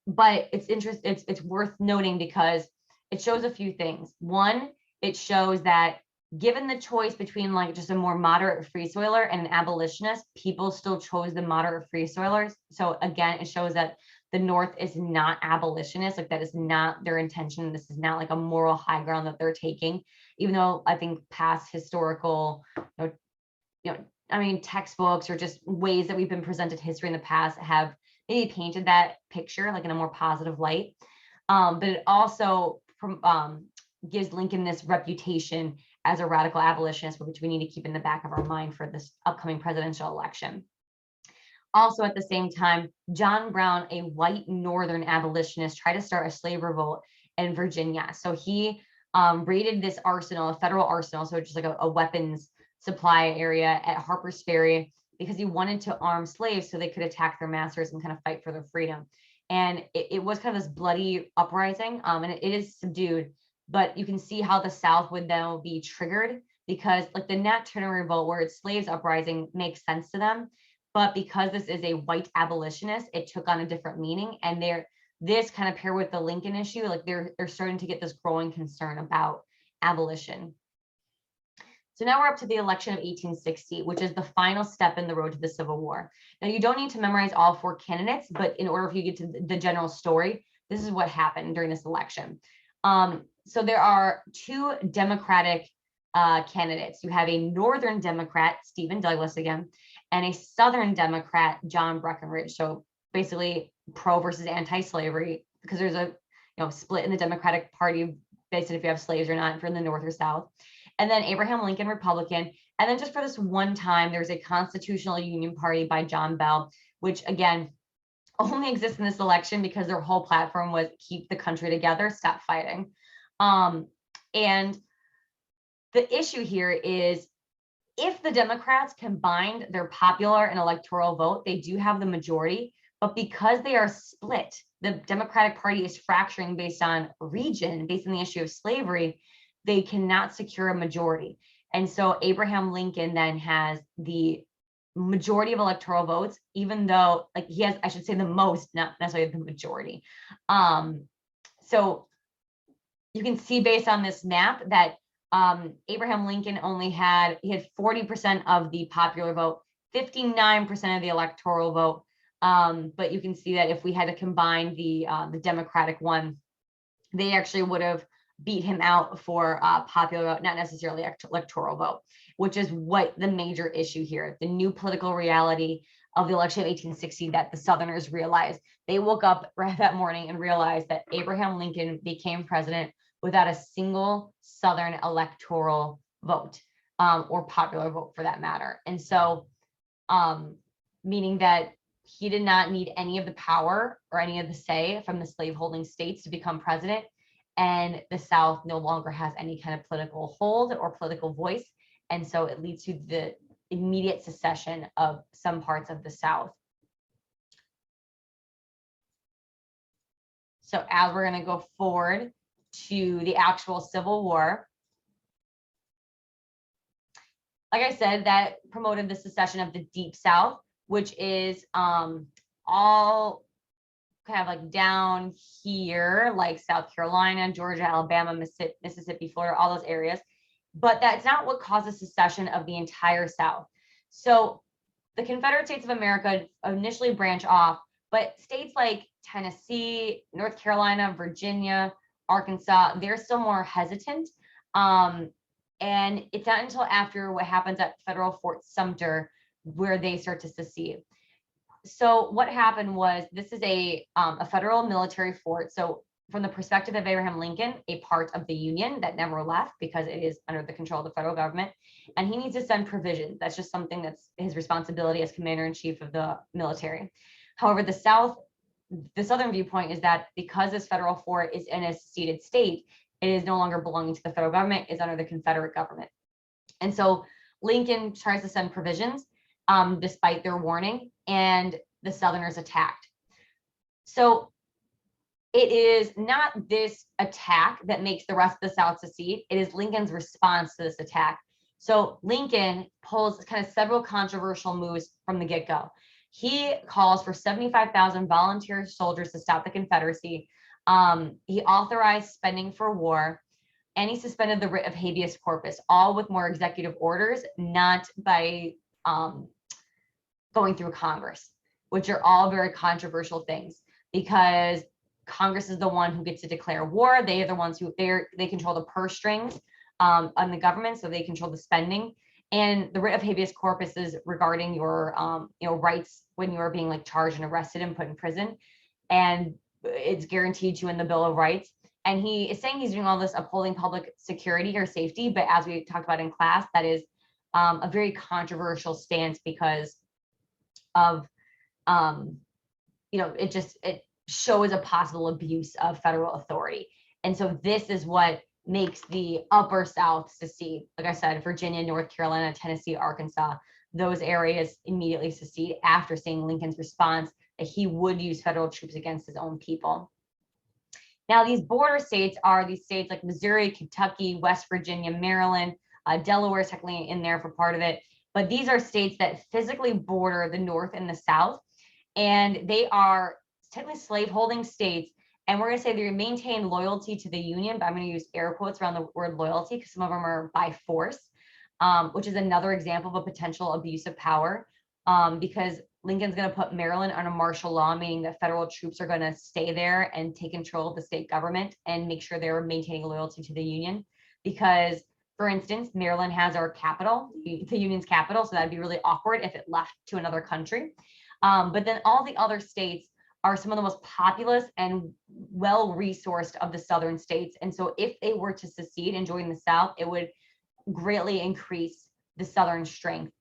But it's worth noting because it shows a few things. One, it shows that given the choice between like just a more moderate free soiler and an abolitionist, people still chose the moderate free soilers. So again, it shows that the North is not abolitionist, like that is not their intention. This is not like a moral high ground that they're taking, even though I think past historical, textbooks or just ways that we've been presented history in the past have maybe painted that picture like in a more positive light. But it also gives Lincoln this reputation as a radical abolitionist, which we need to keep in the back of our mind for this upcoming presidential election. Also, at the same time, John Brown, a white Northern abolitionist, tried to start a slave revolt in Virginia. So he raided this arsenal, a federal arsenal, so just like a weapons supply area at Harper's Ferry, because he wanted to arm slaves so they could attack their masters and kind of fight for their freedom. And it was kind of this bloody uprising, and it is subdued, but you can see how the South would now be triggered, because like the Nat Turner Revolt, where it's slaves uprising, makes sense to them. But because this is a white abolitionist, it took on a different meaning. And this kind of paired with the Lincoln issue, like they're starting to get this growing concern about abolition. So now we're up to the election of 1860, which is the final step in the road to the Civil War. Now, you don't need to memorize all 4 candidates, but in order for you to get to the general story, this is what happened during this election. So there are 2 Democratic candidates. You have a Northern Democrat, Stephen Douglas again, and a Southern Democrat, John Breckinridge. So basically pro versus anti-slavery, because there's a split in the Democratic Party based on if you have slaves or not, if you're in the North or South. And then Abraham Lincoln, Republican. And then just for this one time, there's a Constitutional Union Party by John Bell, which again, only exists in this election because their whole platform was keep the country together, stop fighting. And the issue here is if the Democrats combined their popular and electoral vote, they do have the majority, but because they are split, the Democratic Party is fracturing based on region, based on the issue of slavery, they cannot secure a majority. And so Abraham Lincoln then has the majority of electoral votes, even though like he has, I should say the most, not necessarily the majority. So you can see based on this map that Abraham Lincoln he had 40% of the popular vote, 59% of the electoral vote. But you can see that if we had to combine the Democratic one, they actually would have beat him out for popular vote, not necessarily electoral vote, which is what the major issue here, the new political reality of the election of 1860 that the Southerners realized. They woke up right that morning and realized that Abraham Lincoln became president without a single Southern electoral vote, or popular vote for that matter. And so, meaning that he did not need any of the power or any of the say from the slaveholding states to become president. And the South no longer has any kind of political hold or political voice. And so it leads to the immediate secession of some parts of the South. So as we're going to go forward to the actual Civil War, like I said, that promoted the secession of the Deep South, which is all kind of like down here, like South Carolina, Georgia, Alabama, Mississippi, Florida, all those areas. But that's not what caused the secession of the entire South. So the Confederate States of America initially branch off, but states like Tennessee, North Carolina, Virginia, Arkansas, they're still more hesitant. And it's not until after what happens at federal Fort Sumter where they start to secede. So what happened was, this is a federal military fort. So from the perspective of Abraham Lincoln, a part of the Union that never left because it is under the control of the federal government. And he needs to send provisions. That's just something that's his responsibility as commander in chief of the military. However, the Southern viewpoint is that because this federal fort is in a seceded state, It is no longer belonging to the federal government, it's under the Confederate government. And so Lincoln tries to send provisions despite their warning, and the Southerners attacked. So it is not this attack that makes the rest of the South secede. It is Lincoln's response to this attack. So Lincoln pulls kind of several controversial moves from the get-go. He calls for 75,000 volunteer soldiers to stop the Confederacy. He authorized spending for war, and he suspended the writ of habeas corpus, all with more executive orders, not by going through Congress, which are all very controversial things, because Congress is the one who gets to declare war. They are the ones who they control the purse strings on the government, so they control the spending. And the writ of habeas corpus is regarding your rights when you are being like charged and arrested and put in prison, and it's guaranteed to you in the Bill of Rights. And he is saying he's doing all this upholding public security or safety, but as we talked about in class, that is a very controversial stance because of it shows a possible abuse of federal authority. And so this is what makes the upper South secede. Like I said, Virginia, North Carolina, Tennessee, Arkansas, those areas immediately secede after seeing Lincoln's response that he would use federal troops against his own people. Now, these border states are these states like Missouri, Kentucky, West Virginia, Maryland, Delaware is technically in there for part of it, but these are states that physically border the North and the South, and they are technically slave-holding states. And we're going to say they maintain loyalty to the Union, but I'm going to use air quotes around the word loyalty because some of them are by force, which is another example of a potential abuse of power, because Lincoln's going to put Maryland under martial law, meaning that federal troops are going to stay there and take control of the state government and make sure they're maintaining loyalty to the Union. Because, for instance, Maryland has our capital, the Union's capital, so that'd be really awkward if it left to another country. But then all the other states are some of the most populous and well-resourced of the southern states. And so if they were to secede and join the South, it would greatly increase the southern strength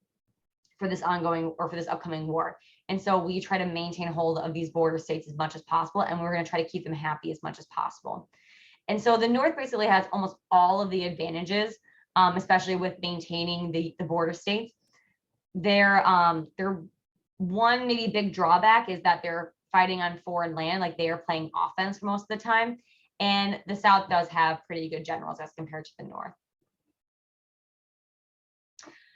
for this ongoing or for this upcoming war. And so we try to maintain hold of these border states as much as possible, and we're going to try to keep them happy as much as possible. And so the North basically has almost all of the advantages, especially with maintaining the border states. Their one maybe big drawback is that they're fighting on foreign land, like they are playing offense for most of the time. And the South does have pretty good generals as compared to the North.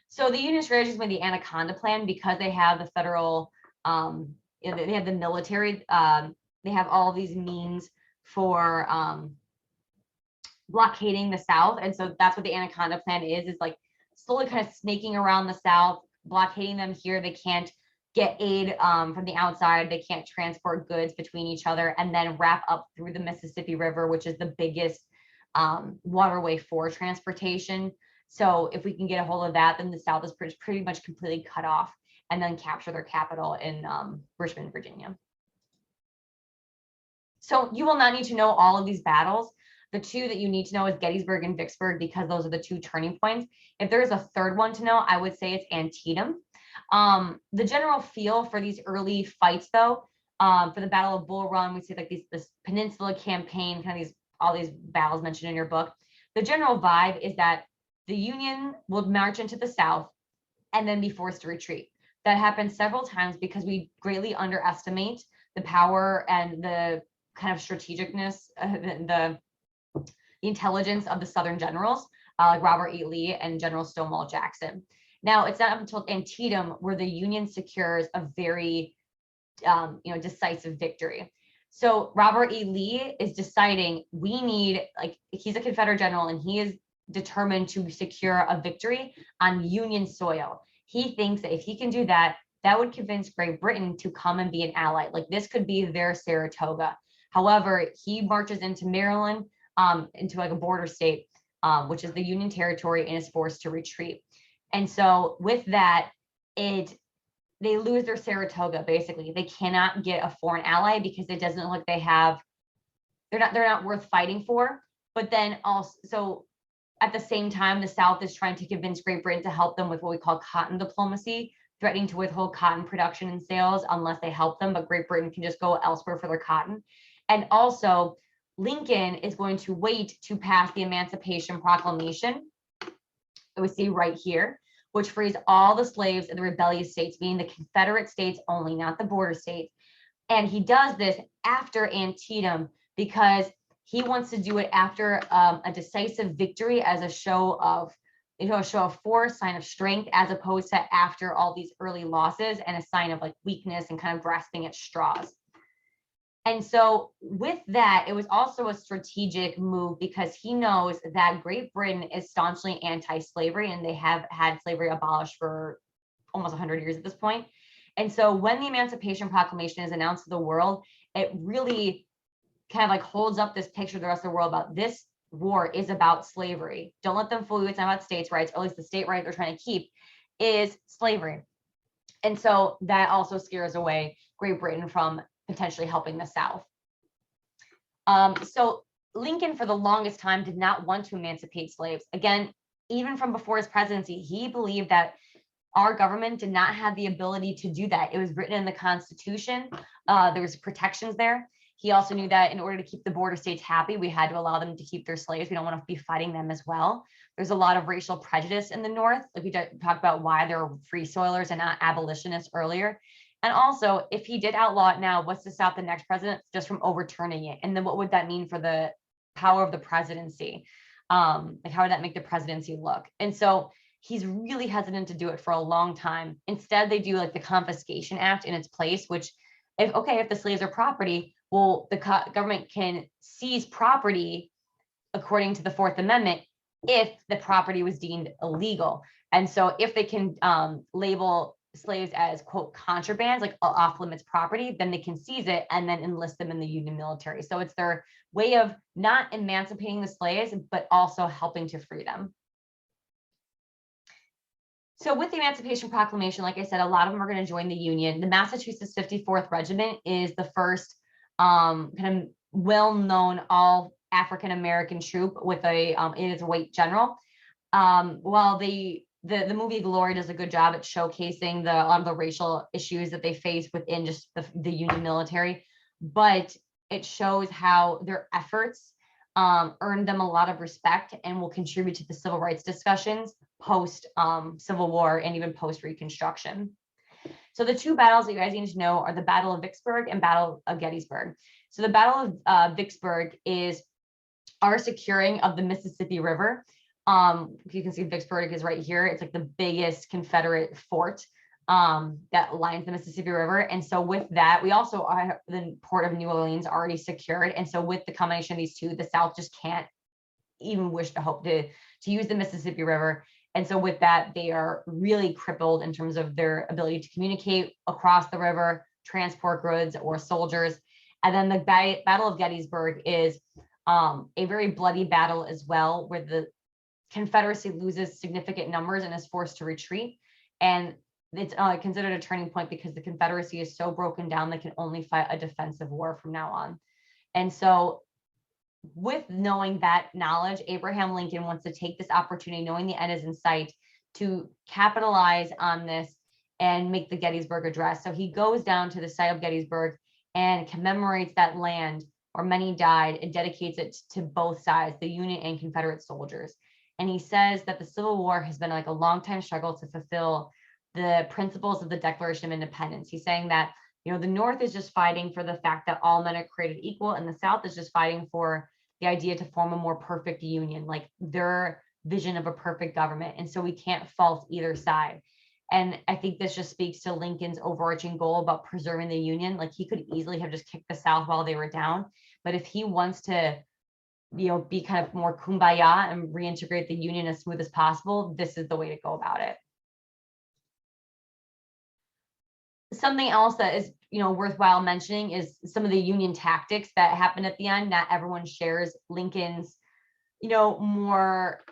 So the Union strategy is going to be the Anaconda Plan, because they have the federal, they have the military, they have all these means for blockading the South. And so that's what the Anaconda Plan is like slowly kind of snaking around the South, blockading them here. They can't get aid from the outside. They can't transport goods between each other, and then wrap up through the Mississippi River, which is the biggest waterway for transportation. So if we can get a hold of that, then the South is pretty much completely cut off, and then capture their capital in Richmond, Virginia. So you will not need to know all of these battles. The two that you need to know is Gettysburg and Vicksburg, because those are the two turning points. If there is a third one to know, I would say it's Antietam. The general feel for these early fights, though, for the Battle of Bull Run, we see like this Peninsula Campaign, kind of all these battles mentioned in your book. The general vibe is that the Union will march into the South and then be forced to retreat. That happens several times because we greatly underestimate the power and the kind of strategicness, the intelligence of the Southern generals, like Robert E. Lee and General Stonewall Jackson. Now, it's not until Antietam where the Union secures a very decisive victory. So Robert E. Lee is deciding we need, like, he's a Confederate general, and he is determined to secure a victory on Union soil. He thinks that if he can do that, that would convince Great Britain to come and be an ally. Like, this could be their Saratoga. However, he marches into Maryland, into like a border state, which is the Union territory, and is forced to retreat. And so with that, they lose their Saratoga. Basically, they cannot get a foreign ally because it doesn't look like they're not worth fighting for. But then also, at the same time, the South is trying to convince Great Britain to help them with what we call cotton diplomacy, threatening to withhold cotton production and sales unless they help them, but Great Britain can just go elsewhere for their cotton. And also, Lincoln is going to wait to pass the Emancipation Proclamation that we see right here, which frees all the slaves in the rebellious states, meaning the Confederate states only, not the border states. And he does this after Antietam because he wants to do it after a decisive victory as a show of, a show of force, sign of strength, as opposed to after all these early losses and a sign of like weakness and kind of grasping at straws. And so with that, it was also a strategic move because he knows that Great Britain is staunchly anti-slavery and they have had slavery abolished for almost 100 years at this point. And so when the Emancipation Proclamation is announced to the world, it really kind of like holds up this picture to the rest of the world about this war is about slavery. Don't let them fool you. It's not about states' rights, or at least the state right they're trying to keep is slavery. And so that also scares away Great Britain from potentially helping the South. So Lincoln, for the longest time, did not want to emancipate slaves. Again, even from before his presidency, he believed that our government did not have the ability to do that. It was written in the Constitution. There was protections there. He also knew that in order to keep the border states happy, we had to allow them to keep their slaves. We don't want to be fighting them as well. There's a lot of racial prejudice in the North. Like we talked about why there were free soilers and not abolitionists earlier. And also, if he did outlaw it now, what's to stop the next president just from overturning it? And then what would that mean for the power of the presidency? Like how would that make the presidency look? And so he's really hesitant to do it for a long time. Instead, they do like the Confiscation Act in its place, which if the slaves are property, well, the government can seize property according to the Fourth Amendment if the property was deemed illegal. And so if they can label slaves as quote contrabands, like off limits property, then they can seize it and then enlist them in the Union military. So it's their way of not emancipating the slaves, but also helping to free them. So with the Emancipation Proclamation, like I said, a lot of them are going to join the Union. The Massachusetts 54th Regiment is the first kind of well-known all African-American troop with it is a white general. While the movie Glory does a good job at showcasing a lot of the racial issues that they face within just the Union military, but it shows how their efforts earned them a lot of respect and will contribute to the civil rights discussions post Civil War and even post Reconstruction. So the two battles that you guys need to know are the Battle of Vicksburg and Battle of Gettysburg. So the Battle of Vicksburg is our securing of the Mississippi River. You can see Vicksburg is right here. It's like the biggest Confederate fort that lines the Mississippi River. And so with that, we also are the port of New Orleans already secured. And so with the combination of these two, the South just can't even wish to hope to use the Mississippi River. And so with that, they are really crippled in terms of their ability to communicate across the river, transport goods or soldiers. And then the Battle of Gettysburg is a very bloody battle as well, where the Confederacy loses significant numbers and is forced to retreat. And it's considered a turning point because the Confederacy is so broken down they can only fight a defensive war from now on. And so with knowing that knowledge, Abraham Lincoln wants to take this opportunity, knowing the end is in sight, to capitalize on this and make the Gettysburg Address. So he goes down to the site of Gettysburg and commemorates that land where many died and dedicates it to both sides, the Union and Confederate soldiers. And he says that the Civil War has been like a long time struggle to fulfill the principles of the Declaration of Independence. He's saying that, the North is just fighting for the fact that all men are created equal, and the South is just fighting for the idea to form a more perfect union, like their vision of a perfect government. And so we can't fault either side. And I think this just speaks to Lincoln's overarching goal about preserving the Union. Like he could easily have just kicked the South while they were down. But if he wants to, be kind of more kumbaya and reintegrate the Union as smooth as possible, this is the way to go about it. Something else that is, worthwhile mentioning is some of the Union tactics that happened at the end. Not everyone shares Lincoln's, more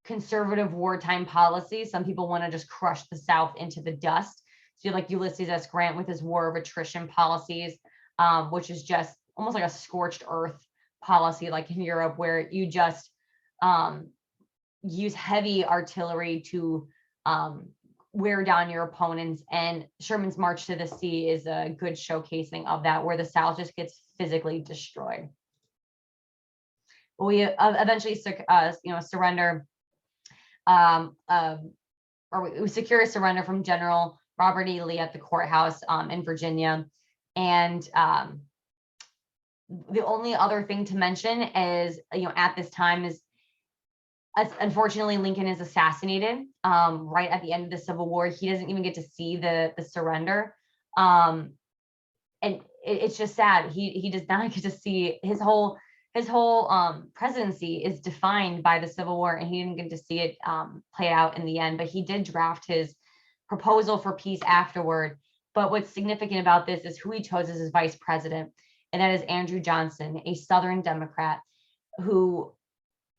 conservative wartime policies. Some people want to just crush the South into the dust. So you have like Ulysses S. Grant with his war of attrition policies, which is just almost like a scorched earth policy, like in Europe, where you just use heavy artillery to wear down your opponents. And Sherman's March to the Sea is a good showcasing of that, where the South just gets physically destroyed. we eventually surrender, or we secure a surrender from General Robert E. Lee at the courthouse in Virginia. And the only other thing to mention is, at this time is, unfortunately, Lincoln is assassinated right at the end of the Civil War. He doesn't even get to see the surrender. And it's just sad. He does not get to see his whole presidency is defined by the Civil War, and he didn't get to see it play out in the end. But he did draft his proposal for peace afterward. But what's significant about this is who he chose as his vice president, and that is Andrew Johnson, a Southern Democrat who,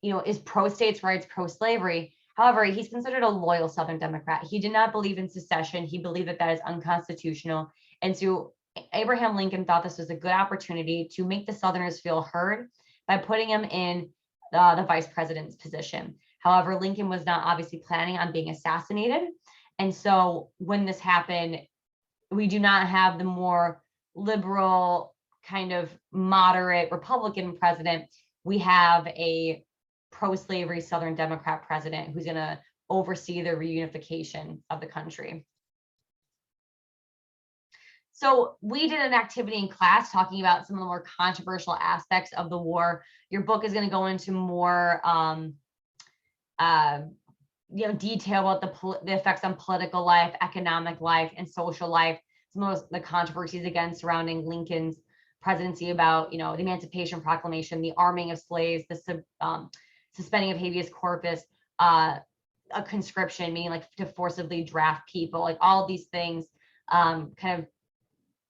is pro-states' rights, pro-slavery. However, he's considered a loyal Southern Democrat. He did not believe in secession. He believed that is unconstitutional. And so Abraham Lincoln thought this was a good opportunity to make the Southerners feel heard by putting him in the vice president's position. However, Lincoln was not obviously planning on being assassinated. And so when this happened, we do not have the more liberal, kind of moderate Republican president. We have a pro-slavery Southern Democrat president who's going to oversee the reunification of the country. So we did an activity in class talking about some of the more controversial aspects of the war. Your book is going to go into more detail about the effects on political life, economic life, and social life. Some of the controversies again surrounding Lincoln's presidency about, the Emancipation Proclamation, the arming of slaves, the suspending of habeas corpus, a conscription, meaning like to forcibly draft people, like all of these things kind of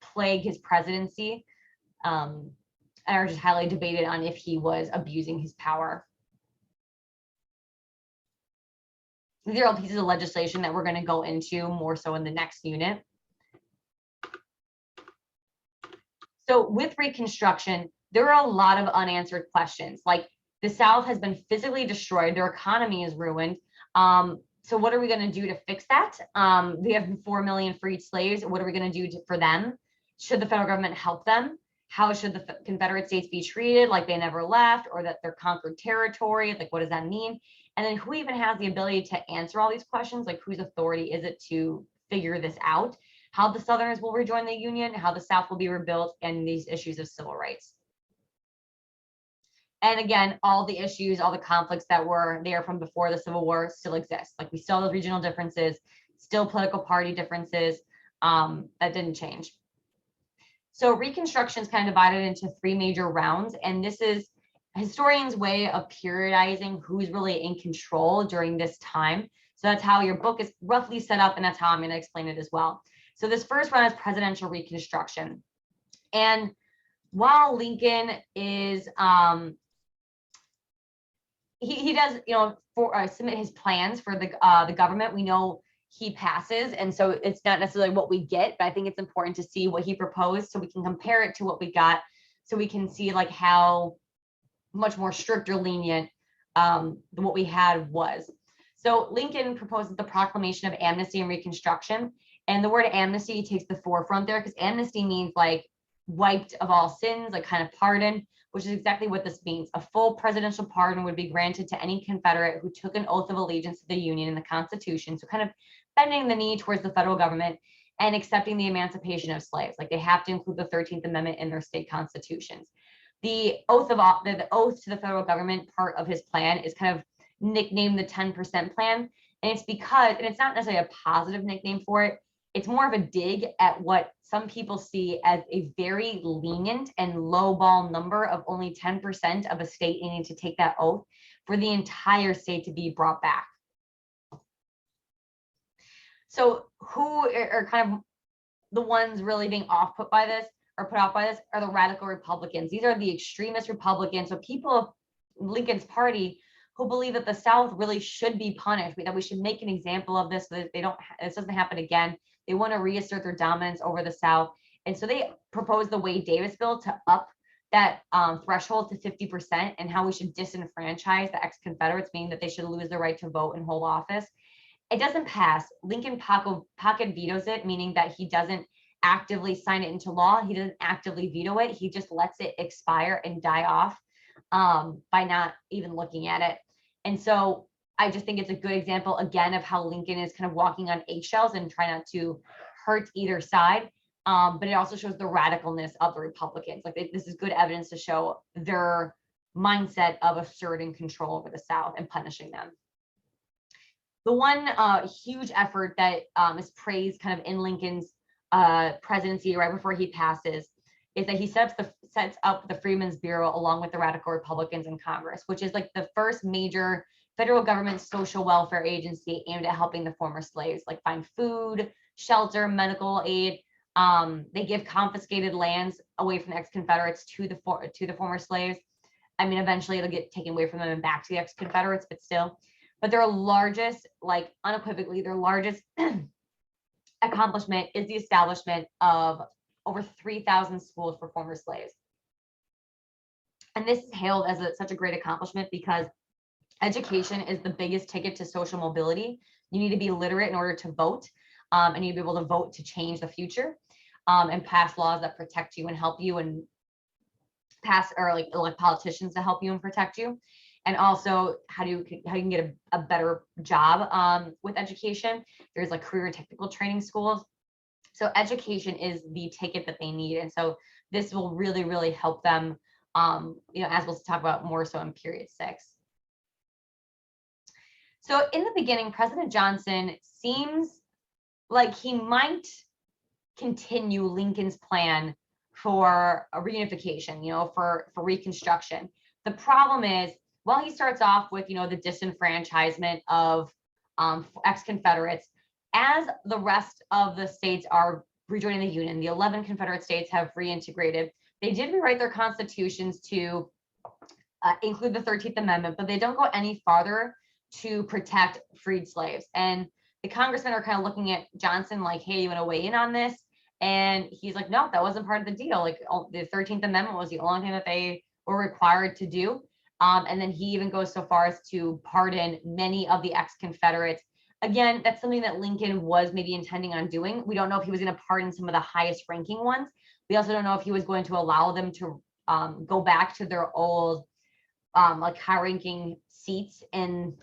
plague his presidency, and are just highly debated on if he was abusing his power. These are all pieces of legislation that we're going to go into more so in the next unit. So with Reconstruction, there are a lot of unanswered questions. Like, the South has been physically destroyed. Their economy is ruined. So what are we going to do to fix that? We have 4 million freed slaves. What are we going to do for them? Should the federal government help them? How should the Confederate States be treated, like they never left, or that they're conquered territory? Like, what does that mean? And then who even has the ability to answer all these questions? Like, whose authority is it to figure this out? How the Southerners will rejoin the Union, how the South will be rebuilt, and these issues of civil rights. And again, all the issues, all the conflicts that were there from before the Civil War still exist. Like, we still have regional differences, still political party differences, that didn't change. So Reconstruction is kind of divided into 3 major rounds, and this is historians' way of periodizing who's really in control during this time. So that's how your book is roughly set up, and that's how I'm going to explain it as well. So this first round is presidential Reconstruction. And while Lincoln is, he does, submit his plans for the government, we know he passes. And so it's not necessarily what we get, but I think it's important to see what he proposed so we can compare it to what we got, so we can see like how much more strict or lenient than what we had was. So Lincoln proposes the proclamation of amnesty and Reconstruction. And the word amnesty takes the forefront there, because amnesty means like wiped of all sins, like kind of pardon, which is exactly what this means. A full presidential pardon would be granted to any Confederate who took an oath of allegiance to the Union and the Constitution. So kind of bending the knee towards the federal government and accepting the emancipation of slaves. Like, they have to include the 13th Amendment in their state constitutions. The oath to the federal government part of his plan is kind of nicknamed the 10% plan. And it's because, and it's not necessarily a positive nickname for it, it's more of a dig at what some people see as a very lenient and lowball number of only 10% of a state needing to take that oath for the entire state to be brought back. So who are kind of the ones really being put off by this are the radical Republicans. These are the extremist Republicans. So people of Lincoln's party who believe that the South really should be punished, that we should make an example of this so that this doesn't happen again. They want to reassert their dominance over the South. And so they proposed the Wade Davis bill to up that threshold to 50%, and how we should disenfranchise the ex-Confederates, meaning that they should lose the right to vote and hold office. It doesn't pass. Lincoln pocket vetoes it, meaning that he doesn't actively sign it into law. He doesn't actively veto it. He just lets it expire and die off. by not even looking at it. And so I just think it's a good example again of how Lincoln is kind of walking on eggshells and trying not to hurt either side. But it also shows the radicalness of the Republicans. Like this is good evidence to show their mindset of asserting control over the South and punishing them. The one huge effort that is praised kind of in Lincoln's presidency right before he passes is that he sets up the Freedmen's Bureau along with the radical Republicans in Congress, which is like the first major federal government social welfare agency aimed at helping the former slaves, like find food, shelter, medical aid. They give confiscated lands away from the ex-Confederates to the former slaves. I mean, eventually it'll get taken away from them and back to the ex-Confederates, but still. But their largest, like unequivocally, their largest accomplishment is the establishment of over 3,000 schools for former slaves. And this is hailed as such a great accomplishment because education is the biggest ticket to social mobility. You need to be literate in order to vote, and you need to be able to vote to change the future, and pass laws that protect you and help you, and pass or like elect politicians to help you and protect you. And also how you can get a better job with education. There's like career and technical training schools. So education is the ticket that they need. And so this will really, really help them, as we'll talk about more so in period 6. So in the beginning, President Johnson seems like he might continue Lincoln's plan for a reunification, for Reconstruction. The problem is, while he starts off with, the disenfranchisement of ex-Confederates, as the rest of the states are rejoining the Union, the 11 Confederate states have reintegrated. They did rewrite their constitutions to include the 13th Amendment, but they don't go any farther to protect freed slaves. And the congressmen are kind of looking at Johnson like, hey, you want to weigh in on this? And he's like, no, that wasn't part of the deal. Like the 13th Amendment was the only thing that they were required to do. And then he even goes so far as to pardon many of the ex-Confederates. Again, that's something that Lincoln was maybe intending on doing. We don't know if he was going to pardon some of the highest ranking ones. We also don't know if he was going to allow them to go back to their old like high ranking seats in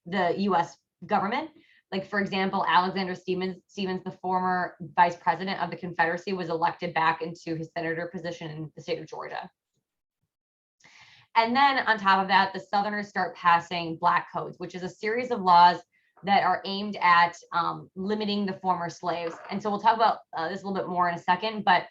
the US government. Like, for example, Alexander Stephens, the former vice president of the Confederacy, was elected back into his senator position in the state of Georgia. And then on top of that, the Southerners start passing Black Codes, which is a series of laws that are aimed at limiting the former slaves. And so we'll talk about this a little bit more in a second, but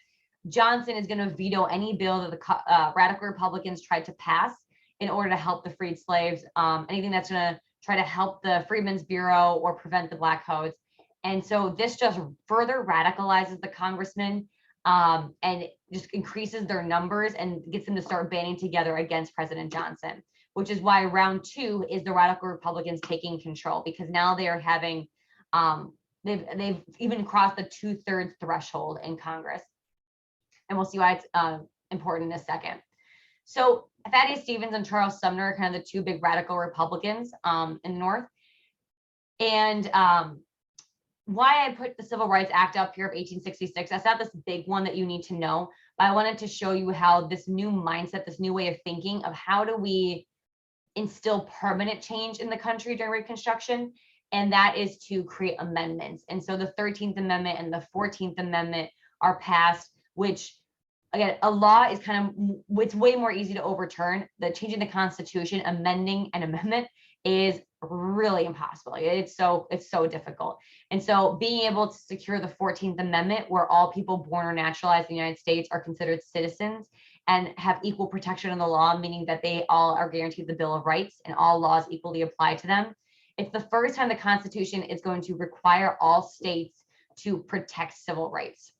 Johnson is going to veto any bill that the radical Republicans tried to pass in order to help the freed slaves, anything that's going to try to help the Freedmen's Bureau or prevent the Black Codes. And so this just further radicalizes the congressmen, and just increases their numbers and gets them to start banding together against President Johnson, which is why round 2 is the radical Republicans taking control, because now they are having, they've even crossed the 2/3 threshold in Congress. And we'll see why it's important in a second. So Thaddeus Stevens and Charles Sumner are kind of the 2 big radical Republicans in the North. And why I put the Civil Rights Act up here of 1866, that's not this big one that you need to know, but I wanted to show you how this new mindset, this new way of thinking of how do we instill permanent change in the country during Reconstruction, and that is to create amendments. And so the 13th Amendment and the 14th Amendment are passed, which again, a law is kind of, it's way more easy to overturn. The changing the Constitution, amending an amendment is really impossible. It's so difficult. And so being able to secure the 14th Amendment, where all people born or naturalized in the United States are considered citizens and have equal protection in the law, meaning that they all are guaranteed the Bill of Rights and all laws equally apply to them. It's the first time the Constitution is going to require all states to protect civil rights.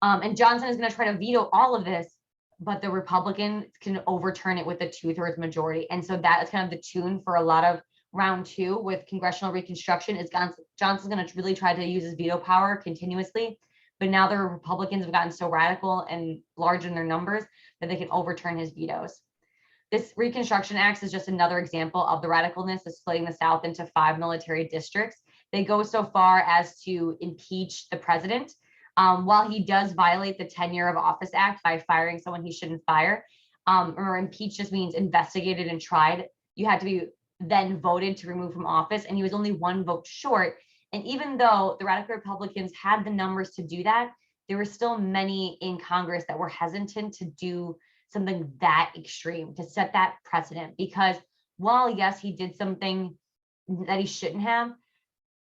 And Johnson is going to try to veto all of this, but the Republicans can overturn it with a 2/3 majority. And so that is kind of the tune for a lot of round 2 with congressional Reconstruction. Is Johnson's going to really try to use his veto power continuously, but now the Republicans have gotten so radical and large in their numbers that they can overturn his vetoes. This Reconstruction Act is just another example of the radicalness of splitting the South into 5 military districts. They go so far as to impeach the president. While he does violate the Tenure of Office Act by firing someone he shouldn't fire, Remember, impeached just means investigated and tried. You had to be then voted to remove from office, and he was only one vote short. And even though the radical Republicans had the numbers to do that, there were still many in Congress that were hesitant to do something that extreme, to set that precedent. Because while, yes, he did something that he shouldn't have,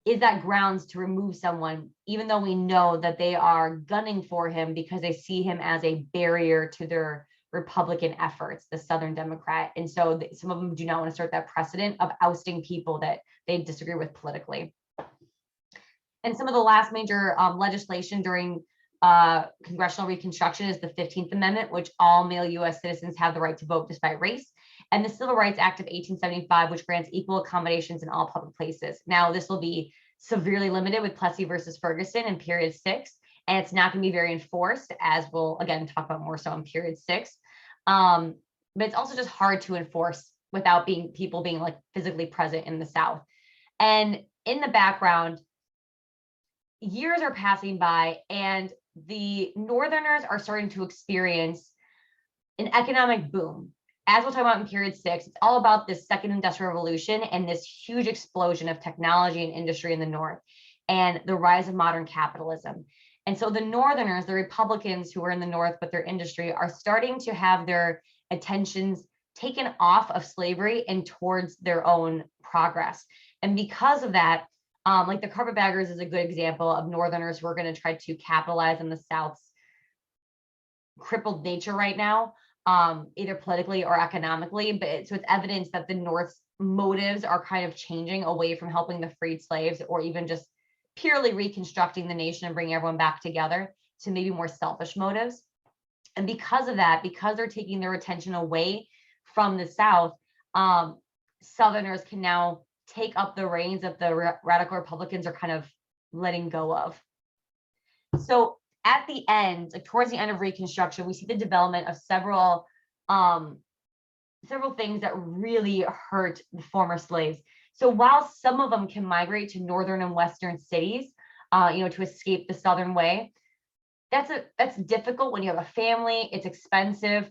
is that grounds to remove someone, even though we know that they are gunning for him because they see him as a barrier to their Republican efforts, the Southern Democrat. And so some of them do not want to start that precedent of ousting people that they disagree with politically. And some of the last major legislation during congressional Reconstruction is the 15th Amendment, which all male US citizens have the right to vote despite race, and the Civil Rights Act of 1875, which grants equal accommodations in all public places. Now, this will be severely limited with Plessy versus Ferguson in period 6, and it's not going to be very enforced, as we'll again talk about more so in period 6. But it's also just hard to enforce without people being like physically present in the South. And in the background, years are passing by, and the Northerners are starting to experience an economic boom. As we'll talk about in period 6, it's all about this second industrial revolution and this huge explosion of technology and industry in the North and the rise of modern capitalism. And so the Northerners, the Republicans who are in the North with their industry, are starting to have their attentions taken off of slavery and towards their own progress. And because of that, like the Carpetbaggers is a good example of Northerners who are going to try to capitalize on the South's crippled nature right now, either politically or economically. But so it's evidence that the North's motives are kind of changing away from helping the freed slaves or even just purely reconstructing the nation and bringing everyone back together to maybe more selfish motives. And because of that, because they're taking their attention away from the South, Southerners can now take up the reins that the radical Republicans are kind of letting go of. So at the end, like towards the end of Reconstruction, we see the development of several things that really hurt the former slaves. So while some of them can migrate to northern and western cities, to escape the Southern way, that's difficult when you have a family. It's expensive.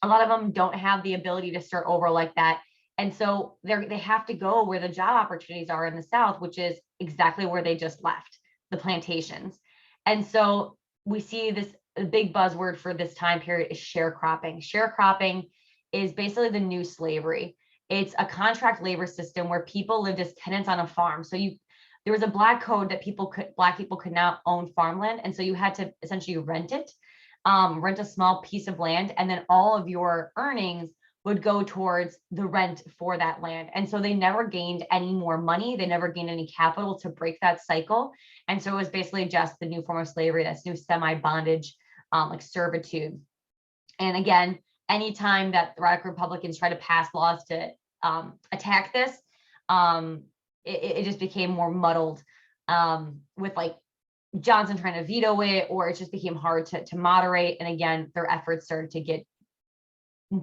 A lot of them don't have the ability to start over like that. And so they have to go where the job opportunities are in the South, which is exactly where they just left, the plantations. And so we see this, the big buzzword for this time period is sharecropping. Sharecropping is basically the new slavery. It's a contract labor system where people lived as tenants on a farm. So there was a black code that black people could now own farmland. And so you had to essentially rent it, rent a small piece of land, and then all of your earnings would go towards the rent for that land. And so they never gained any more money. They never gained any capital to break that cycle. And so it was basically just the new form of slavery, that's new semi-bondage, like servitude. And again, anytime that the radical Republicans try to pass laws to attack this, it just became more muddled, with like Johnson trying to veto it, or it just became hard to moderate. And again, their efforts started to get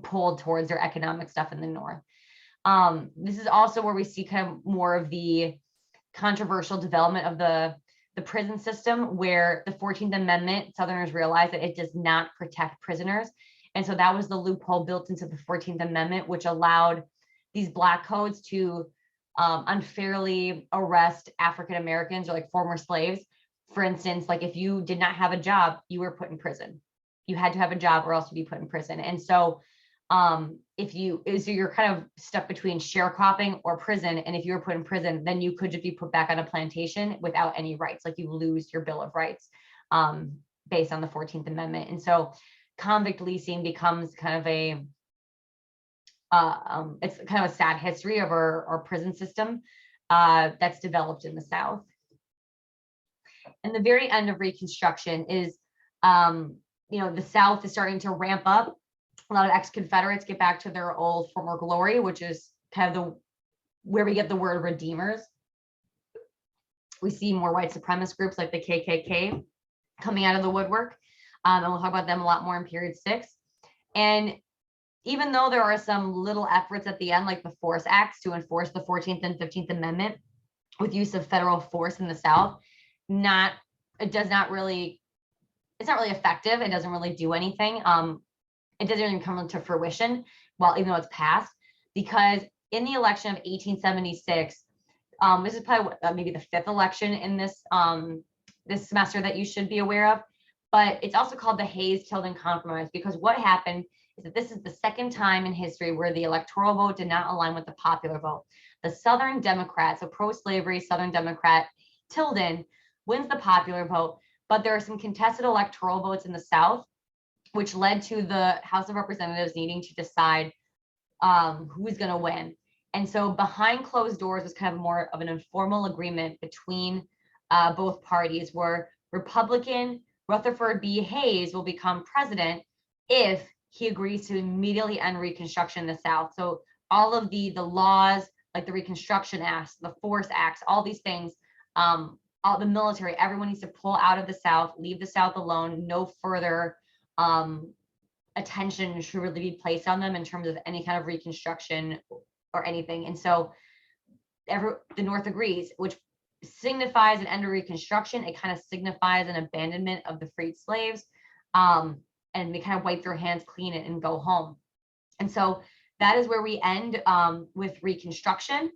pulled towards their economic stuff in the North. This is also where we see kind of more of the controversial development of the prison system, where the 14th Amendment, Southerners realized that it does not protect prisoners. And so that was the loophole built into the 14th Amendment, which allowed these black codes to unfairly arrest African Americans or like former slaves. For instance, like if you did not have a job, you were put in prison. You had to have a job or else you'd be put in prison. And so you're kind of stuck between sharecropping or prison. And if you were put in prison, then you could just be put back on a plantation without any rights. Like you lose your Bill of Rights based on the 14th Amendment. And so convict leasing becomes kind of it's kind of a sad history of our prison system that's developed in the South. And the very end of Reconstruction is, the South is starting to ramp up. A lot of ex-Confederates get back to their old former glory, which is kind of where we get the word redeemers. We see more white supremacist groups like the KKK coming out of the woodwork. And we'll talk about them a lot more in period 6. And even though there are some little efforts at the end, like the Force Acts to enforce the 14th and 15th Amendment with use of federal force in the South, it's not really effective. It doesn't really do anything. it doesn't even come into fruition, well, even though it's passed, because in the election of 1876, this is probably maybe the fifth election in this semester that you should be aware of, but it's also called the Hayes-Tilden Compromise, because what happened is that this is the second time in history where the electoral vote did not align with the popular vote. The Southern Democrat, so pro-slavery Southern Democrat Tilden, wins the popular vote, but there are some contested electoral votes in the South, which led to the House of Representatives needing to decide who's going to win. And so behind closed doors was kind of more of an informal agreement between both parties, where Republican Rutherford B. Hayes will become president if he agrees to immediately end Reconstruction in the South. So all of the laws, like the Reconstruction Acts, the Force Acts, all these things, all the military, everyone needs to pull out of the South, leave the South alone. No further attention should really be placed on them in terms of any kind of Reconstruction or anything. And so the North agrees, which signifies an end of Reconstruction. It kind of signifies an abandonment of the freed slaves. And they kind of wipe their hands clean and go home. And so that is where we end with Reconstruction.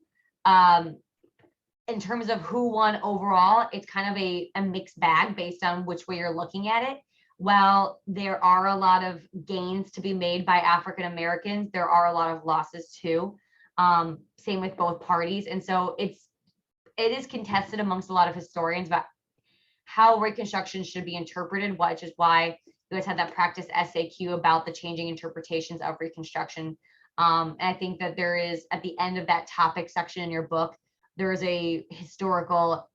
In terms of who won overall, it's kind of a mixed bag based on which way you're looking at it. While there are a lot of gains to be made by African Americans, there are a lot of losses too. Same with both parties. And so it is contested amongst a lot of historians about how Reconstruction should be interpreted, which is why you guys had that practice SAQ about the changing interpretations of Reconstruction. And I think that there is, at the end of that topic section in your book, there is a historical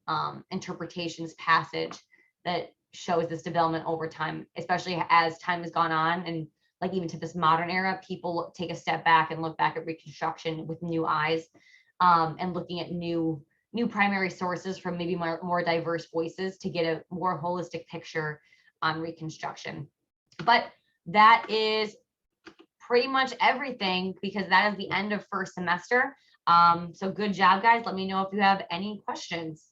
interpretations passage that shows this development over time, especially as time has gone on, and like even to this modern era, people take a step back and look back at Reconstruction with new eyes, and looking at new primary sources from maybe more diverse voices to get a more holistic picture on Reconstruction. But that is pretty much everything, because that is the end of first semester. So good job, guys. Let me know if you have any questions.